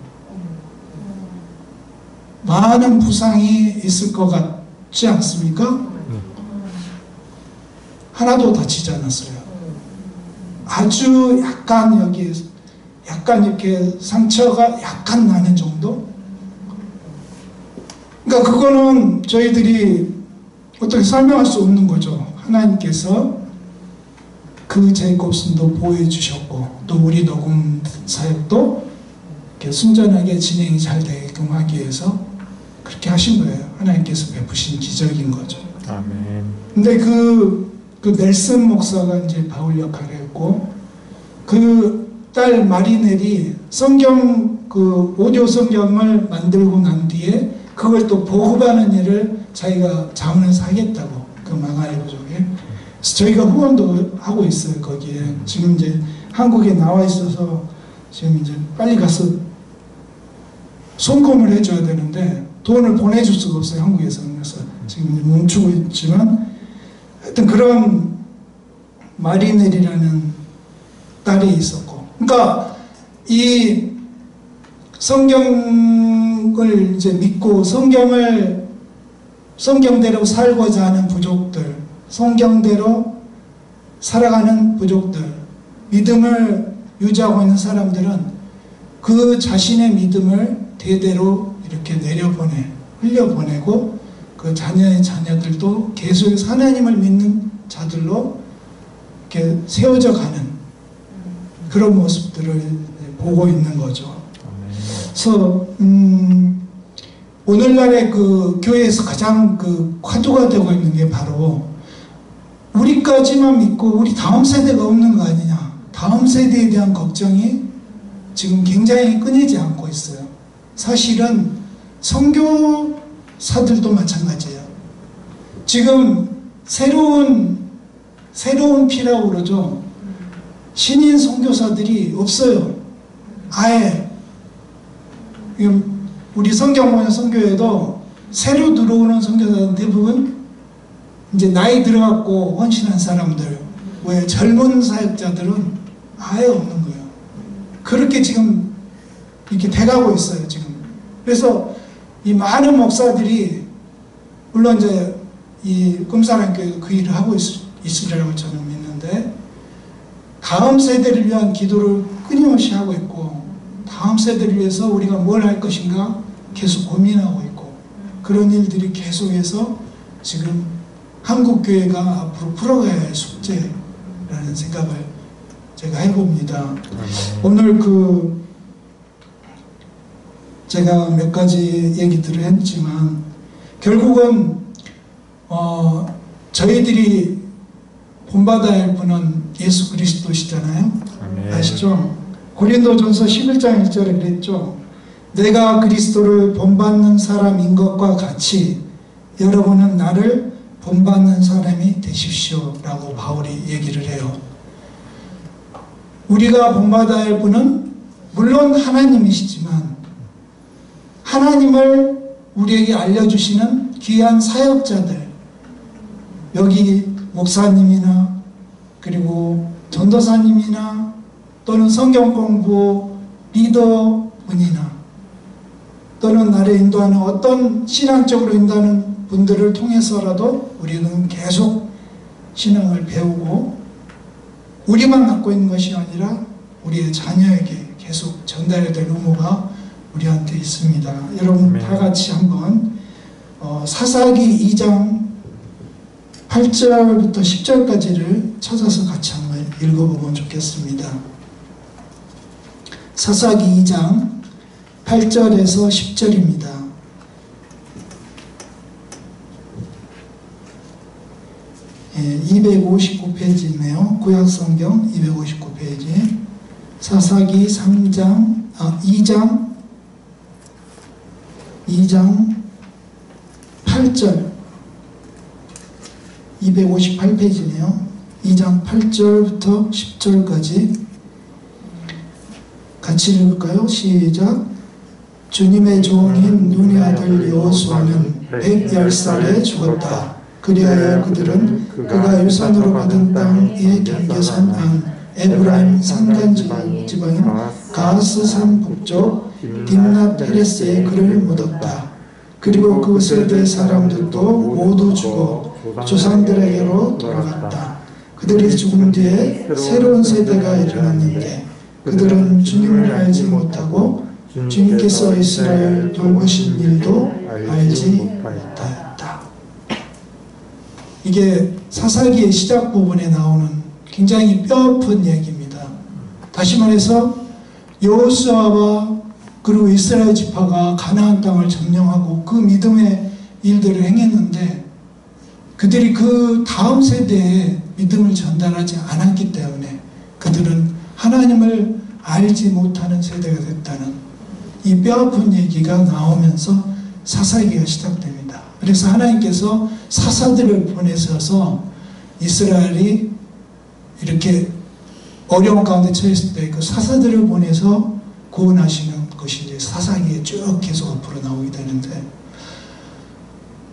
Speaker 6: 많은 부상이 있을 것 같지 않습니까? 하나도 다치지 않았어요. 아주 약간 여기 약간 이렇게 상처가 약간 나는 정도? 그러니까 그거는 저희들이 어떻게 설명할 수 없는 거죠. 하나님께서 그 제이콥슨도 보호해 주셨고 또 우리 녹음 사역도 이렇게 순전하게 진행이 잘 되게끔 하기 위해서 그렇게 하신 거예요. 하나님께서 베푸신 기적인 거죠.
Speaker 2: 아멘.
Speaker 6: 근데 그 넬슨 목사가 이제 바울 역할을 했고, 그 딸 마리넬이 성경, 그 오디오 성경을 만들고 난 뒤에 그걸 또 보급하는 일을 자기가 자원해서 하겠다고, 그 망아리 부족에. 그래서 저희가 후원도 하고 있어요, 거기에. 지금 이제 한국에 나와 있어서 지금 이제 빨리 가서 송금을 해줘야 되는데 돈을 보내줄 수가 없어요, 한국에서는. 그래서 지금 멈추고 있지만, 하여튼 그런 마리넬이라는 딸이 있었고, 그러니까 이 성경을 이제 믿고 성경대로 살고자 하는 부족들, 성경대로 살아가는 부족들, 믿음을 유지하고 있는 사람들은 그 자신의 믿음을 대대로 이렇게 흘려보내고 그 자녀의 자녀들도 계속해서 하나님을 믿는 자들로 이렇게 세워져 가는 그런 모습들을 보고 있는 거죠. 그래서 오늘날의 그 교회에서 가장 그 화두가 되고 있는 게 바로 우리까지만 믿고 우리 다음 세대가 없는 거 아니냐. 다음 세대에 대한 걱정이 지금 굉장히 끊이지 않고 있어요. 사실은 선교사들도 마찬가지예요. 지금 새로운 피라고 그러죠. 신인 선교사들이 없어요. 아예. 우리 성경모양 선교회도 새로 들어오는 선교사들은 대부분 이제 나이 들어갖고 헌신한 사람들, 왜 젊은 사역자들은 아예 없는 거예요. 그렇게 지금 이렇게 돼가고 있어요, 지금. 그래서 이 많은 목사들이 물론 이제 이 금사랑교회 그 일을 하고 있으리라고 저는 믿는데, 다음 세대를 위한 기도를 끊임없이 하고 있고, 다음 세대를 위해서 우리가 뭘 할 것인가 계속 고민하고 있고, 그런 일들이 계속해서 지금 한국교회가 앞으로 풀어가야 할 숙제라는 생각을 제가 해봅니다. 오늘 제가 몇 가지 얘기들을 했지만 결국은 저희들이 본받아야 할 분은 예수 그리스도시잖아요.
Speaker 2: 아멘.
Speaker 6: 아시죠? 고린도전서 11장 1절에 그랬죠. 내가 그리스도를 본받는 사람인 것과 같이 여러분은 나를 본받는 사람이 되십시오 라고 바울이 얘기를 해요. 우리가 본받아야 할 분은 물론 하나님이시지만 하나님을 우리에게 알려주시는 귀한 사역자들, 여기 목사님이나 그리고 전도사님이나 또는 성경 공부 리더분이나 또는 나를 인도하는 어떤 신앙적으로 인도하는 분들을 통해서라도 우리는 계속 신앙을 배우고 우리만 갖고 있는 것이 아니라 우리의 자녀에게 계속 전달해야 될 의무가 우리한테 있습니다. 여러분 다 같이 한번 사사기 2장 8절부터 10절까지를 찾아서 같이 한번 읽어보면 좋겠습니다. 사사기 2장 8절에서 10절입니다. 예, 259페이지네요. 구약성경 259페이지. 사사기 2장 8절 258페이지네요. 2장 8절부터 10절까지 같이 읽을까요? 시작. 주님의 종인 눈의 아들 여호수아는 110살에 죽었다. 그리하여 그들은 그가 유산으로 받은 땅의 경계선 안 에브라임 산간 지방인 가스산 북쪽 딥낫 페레스에 그를 묻었다. 그리고 그 세대 사람들도 모두 죽어 조상들에게로 돌아갔다. 그들이 죽은 뒤에 새로운 세대가 일어났는데 그들은 주님을 알지 못하고 주님께서 이스라엘 돌보신 일도 알지 못하였다. 이게 사사기의 시작 부분에 나오는 굉장히 뼈아픈 얘기입니다. 다시 말해서 여호수아와 그리고 이스라엘 지파가 가나안 땅을 점령하고 그 믿음의 일들을 행했는데 그들이 그 다음 세대에 믿음을 전달하지 않았기 때문에 그들은 하나님을 알지 못하는 세대가 됐다는 이 뼈아픈 얘기가 나오면서 사사기가 시작됩니다. 그래서 하나님께서 사사들을 보내셔서 이스라엘이 이렇게 어려운 가운데 처했을 때 그 사사들을 보내서 구원하시는 것이 이제 사사기에 쭉 계속 앞으로 나오게 되는데,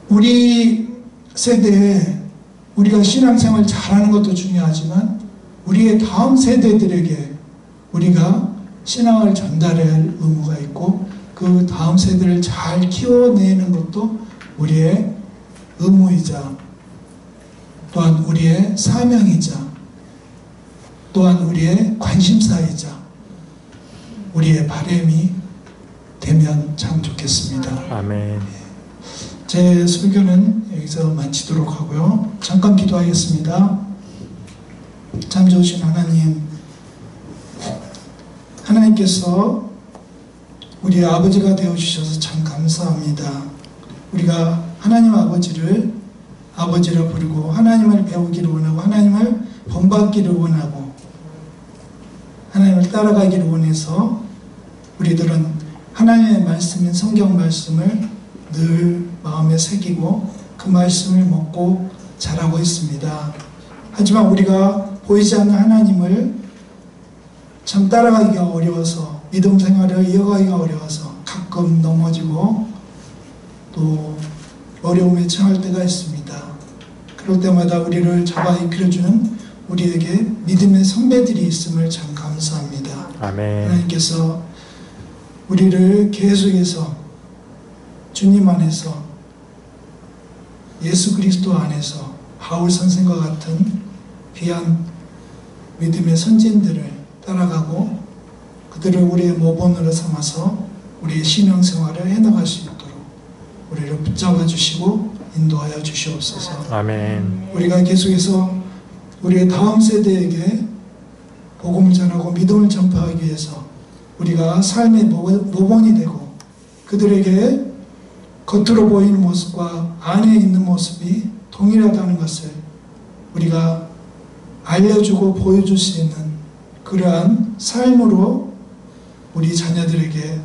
Speaker 6: 우리 세대에 우리가 신앙생활 잘하는 것도 중요하지만 우리의 다음 세대들에게 우리가 신앙을 전달해야 할 의무가 있고 그 다음 세대를 잘 키워내는 것도 우리의 의무이자 또한 우리의 사명이자 또한 우리의 관심사이자 우리의 바람이 되면 참 좋겠습니다.
Speaker 2: 아멘.
Speaker 6: 제 설교는 여기서 마치도록 하고요. 잠깐 기도하겠습니다. 참 좋으신 하나님, 하나님께서 우리의 아버지가 되어주셔서 참 감사합니다. 우리가 하나님 아버지를 아버지라 부르고 하나님을 배우기를 원하고 하나님을 본받기를 원하고 하나님을 따라가기를 원해서 우리들은 하나님의 말씀인 성경 말씀을 늘 마음에 새기고 그 말씀을 먹고 자라고 있습니다. 하지만 우리가 보이지 않는 하나님을 참 따라가기가 어려워서 믿음 생활을 이어가기가 어려워서 가끔 넘어지고 또 어려움에 처할 때가 있습니다. 그럴 때마다 우리를 잡아 이끌어주는 우리에게 믿음의 선배들이 있음을 참 감사합니다.
Speaker 2: 아멘.
Speaker 6: 하나님께서 우리를 계속해서 주님 안에서 예수 그리스도 안에서 바울 선생과 같은 귀한 믿음의 선진들을 따라가고 그들을 우리의 모범으로 삼아서 우리의 신앙생활을 해나갈 수 있도록 우리를 붙잡아 주시고 인도하여 주시옵소서.
Speaker 2: 아멘.
Speaker 6: 우리가 계속해서 우리의 다음 세대에게 복음을 전하고 믿음을 전파하기 위해서 우리가 삶의 모범이 되고 그들에게 겉으로 보이는 모습과 안에 있는 모습이 동일하다는 것을 우리가 알려주고 보여줄 수 있는 그러한 삶으로 우리 자녀들에게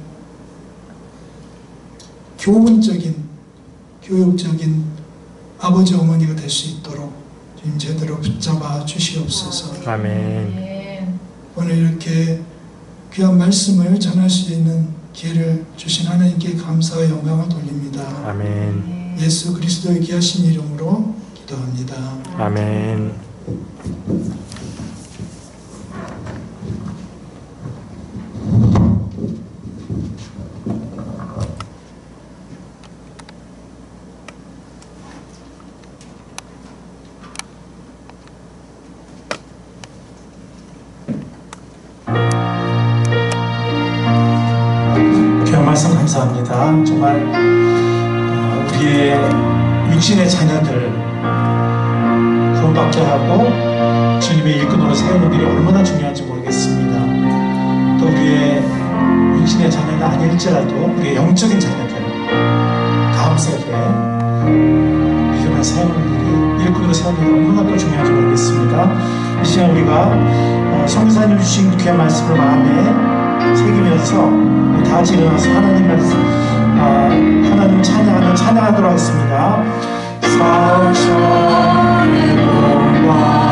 Speaker 6: 교훈적인, 교육적인 아버지 어머니가 될 수 있도록 주님 제대로 붙잡아 주시옵소서.
Speaker 8: 아멘.
Speaker 6: 오늘 이렇게 귀한 말씀을 전할 수 있는 기회를 주신 하나님께 감사와 영광을 돌립니다.
Speaker 8: 아멘.
Speaker 6: 예수 그리스도의 귀하신 이름으로 기도합니다.
Speaker 8: 아멘.
Speaker 1: 귀한 말씀 감사합니다. 정말 우리의 육신의 자녀들 구원받게 하고 주님의 일꾼으로 세우는 일이 얼마나 중요한지 모르겠습니다. 또 우리의 육신의 자녀는 아닐지라도 우리의 영적인 자녀들 다음 세대에 믿음을 세우는 일이, 일꾼으로 세우는 일이 얼마나 또 중요한지 모르겠습니다. 이 시간 우리가 성사님 주신 귀한 말씀을 마음에 새기면서 다 같이 일어나서 하나님 말씀, 하나님 찬양하도록 하겠습니다. 사천의 공과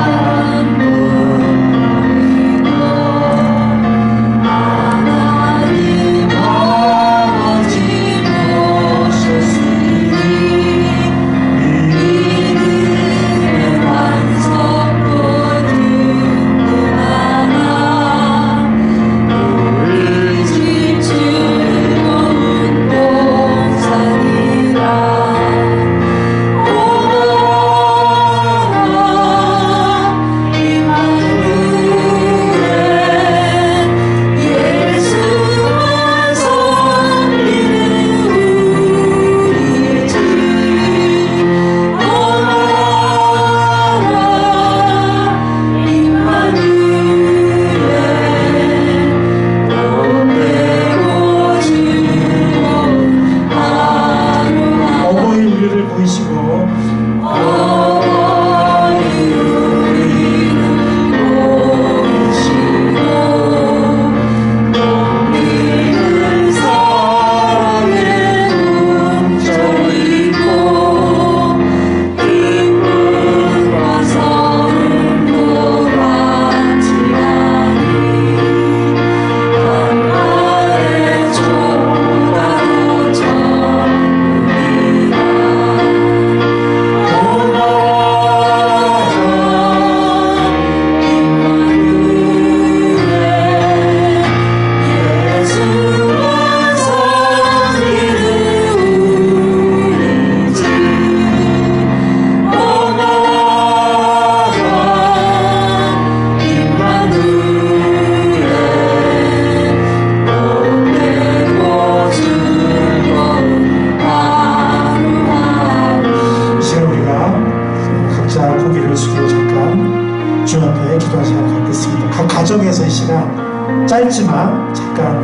Speaker 1: 가정에서 이 시간 짧지만 잠깐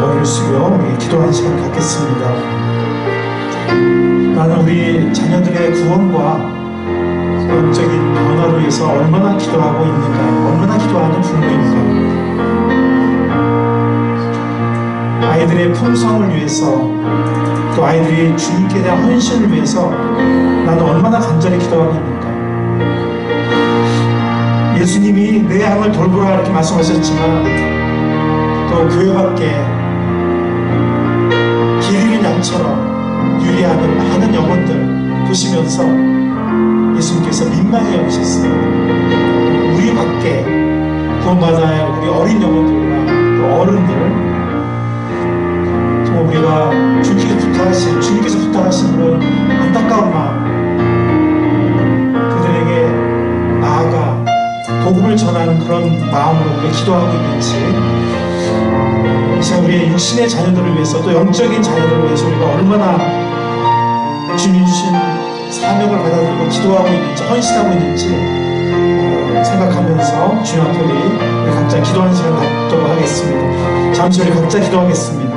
Speaker 1: 머리를 숙여 우리 기도하는 시간을 갖겠습니다. 나는 우리 자녀들의 구원과 영적인 변화를 위해서 얼마나 기도하고 있는가, 얼마나 기도하는 부모인가, 아이들의 품성을 위해서, 또 아이들이 주님께 대한 헌신을 위해서 나는 얼마나 간절히 기도하고 있는가. 예수님이 내 양을 돌보라 이렇게 말씀하셨지만 또 교회 밖에 길 잃은 양처럼 유리하는 많은 영혼들 보시면서 예수님께서 민망해 여기셨어요. 우리 밖에 구원받아야 할 우리 어린 영혼들과 또 어른들, 정말 우리가 주님께서 부탁하신 그런 안타까운 마음, 그들에게 나아가 복음을 전하는 그런 마음으로 우리가 기도하고 있는지, 이 시간 우리의 육신의 자녀들을 위해서 또 영적인 자녀들을 위해서 우리가 얼마나 주님 주신 사명을 받아들이고 기도하고 있는지, 헌신하고 있는지 생각하면서 주님 앞에 우리 각자 기도하는 시간 갖도록 하겠습니다. 잠시 우리 각자 기도하겠습니다.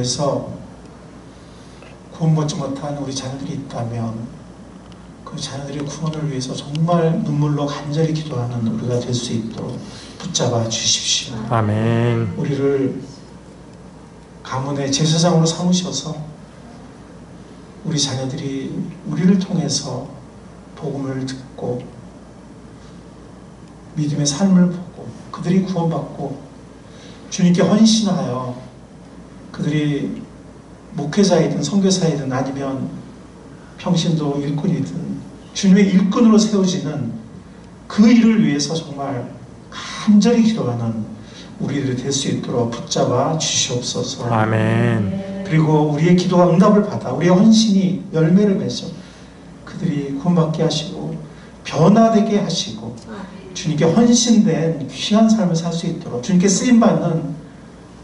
Speaker 1: 위해서 구원받지 못한 우리 자녀들이 있다면 그 자녀들의 구원을 위해서 정말 눈물로 간절히 기도하는 우리가 될 수 있도록 붙잡아 주십시오.
Speaker 8: 아멘.
Speaker 1: 우리를 가문의 제사장으로 삼으셔서 우리 자녀들이 우리를 통해서 복음을 듣고 믿음의 삶을 보고 그들이 구원받고 주님께 헌신하여 그들이 목회자이든 선교사이든 아니면 평신도 일꾼이든 주님의 일꾼으로 세워지는 그 일을 위해서 정말 간절히 기도하는 우리들이 될 수 있도록 붙잡아 주시옵소서.
Speaker 8: 아멘.
Speaker 1: 그리고 우리의 기도가 응답을 받아 우리의 헌신이 열매를 맺어 그들이 구원받게 하시고 변화되게 하시고 주님께 헌신된 귀한 삶을 살 수 있도록 주님께 쓰임받는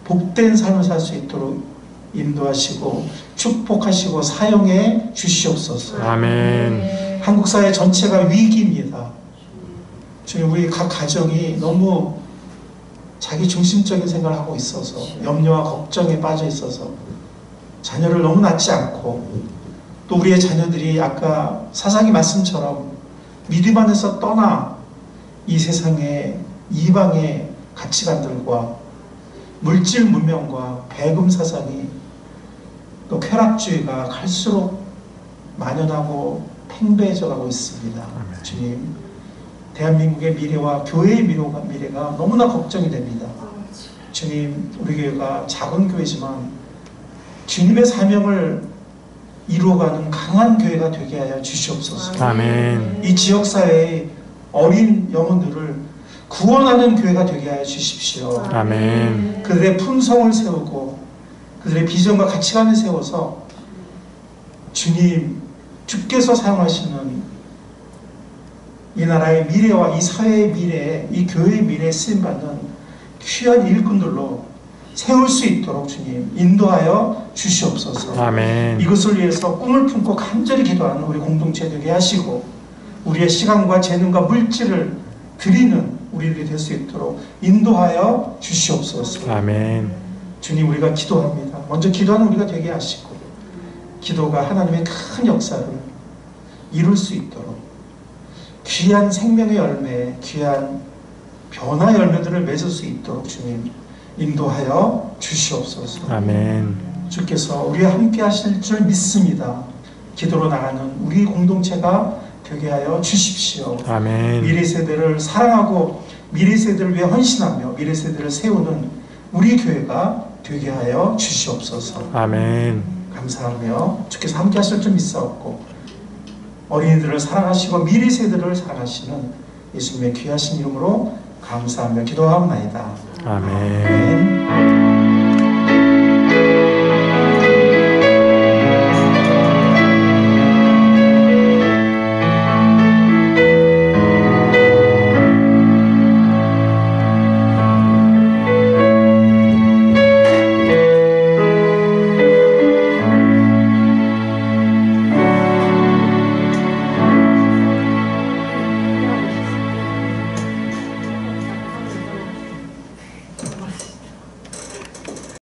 Speaker 1: 복된 삶을 살 수 있도록 인도하시고 축복하시고 사용해 주시옵소서.
Speaker 8: 아멘.
Speaker 1: 한국 사회 전체가 위기입니다. 주님, 우리 각 가정이 너무 자기 중심적인 생각을 하고 있어서 염려와 걱정에 빠져 있어서 자녀를 너무 낳지 않고 또 우리의 자녀들이 아까 사사기 말씀처럼 믿음 안에서 떠나 이 세상의 이방의 가치관들과 물질 문명과 배금 사상이 또 쾌락주의가 갈수록 만연하고 팽배해져 가고 있습니다. 주님, 대한민국의 미래와 교회의 미래가 너무나 걱정이 됩니다. 주님, 우리 교회가 작은 교회지만 주님의 사명을 이루어가는 강한 교회가 되게 하여 주시옵소서.
Speaker 8: 아멘.
Speaker 1: 이 지역사회의 어린 영혼들을 구원하는 교회가 되게 하여 주십시오.
Speaker 8: 아멘.
Speaker 1: 그들의 품성을 세우고 그들의 비전과 가치관을 세워서 주님, 주께서 사용하시는 이 나라의 미래와 이 사회의 미래, 이 교회의 미래에 쓰임받는 귀한 일꾼들로 세울 수 있도록 주님 인도하여 주시옵소서.
Speaker 8: 아멘.
Speaker 1: 이것을 위해서 꿈을 품고 간절히 기도하는 우리 공동체 되게 하시고 우리의 시간과 재능과 물질을 드리는 우리들이 될 수 있도록 인도하여 주시옵소서.
Speaker 8: 아멘.
Speaker 1: 주님, 우리가 기도합니다. 먼저 기도하는 우리가 되게 하시고 기도가 하나님의 큰 역사를 이룰 수 있도록 귀한 생명의 열매, 귀한 변화 열매들을 맺을 수 있도록 주님 인도하여 주시옵소서.
Speaker 8: 아멘.
Speaker 1: 주께서 우리와 함께 하실 줄 믿습니다. 기도로 나가는 우리 공동체가 되게 하여 주십시오.
Speaker 8: 아멘.
Speaker 1: 미래 세대를 사랑하고 미래 세대를 위해 헌신하며 미래 세대를 세우는 우리 교회가 되게 하여 주시옵소서.
Speaker 8: 아멘.
Speaker 1: 감사하며 주께서 함께 하실 줄 믿사옵고 어린이들을 사랑하시고 미래 세대를 사랑하시는 예수님의 귀하신 이름으로 감사하며 기도하옵나이다.
Speaker 8: 아멘.
Speaker 1: 아멘.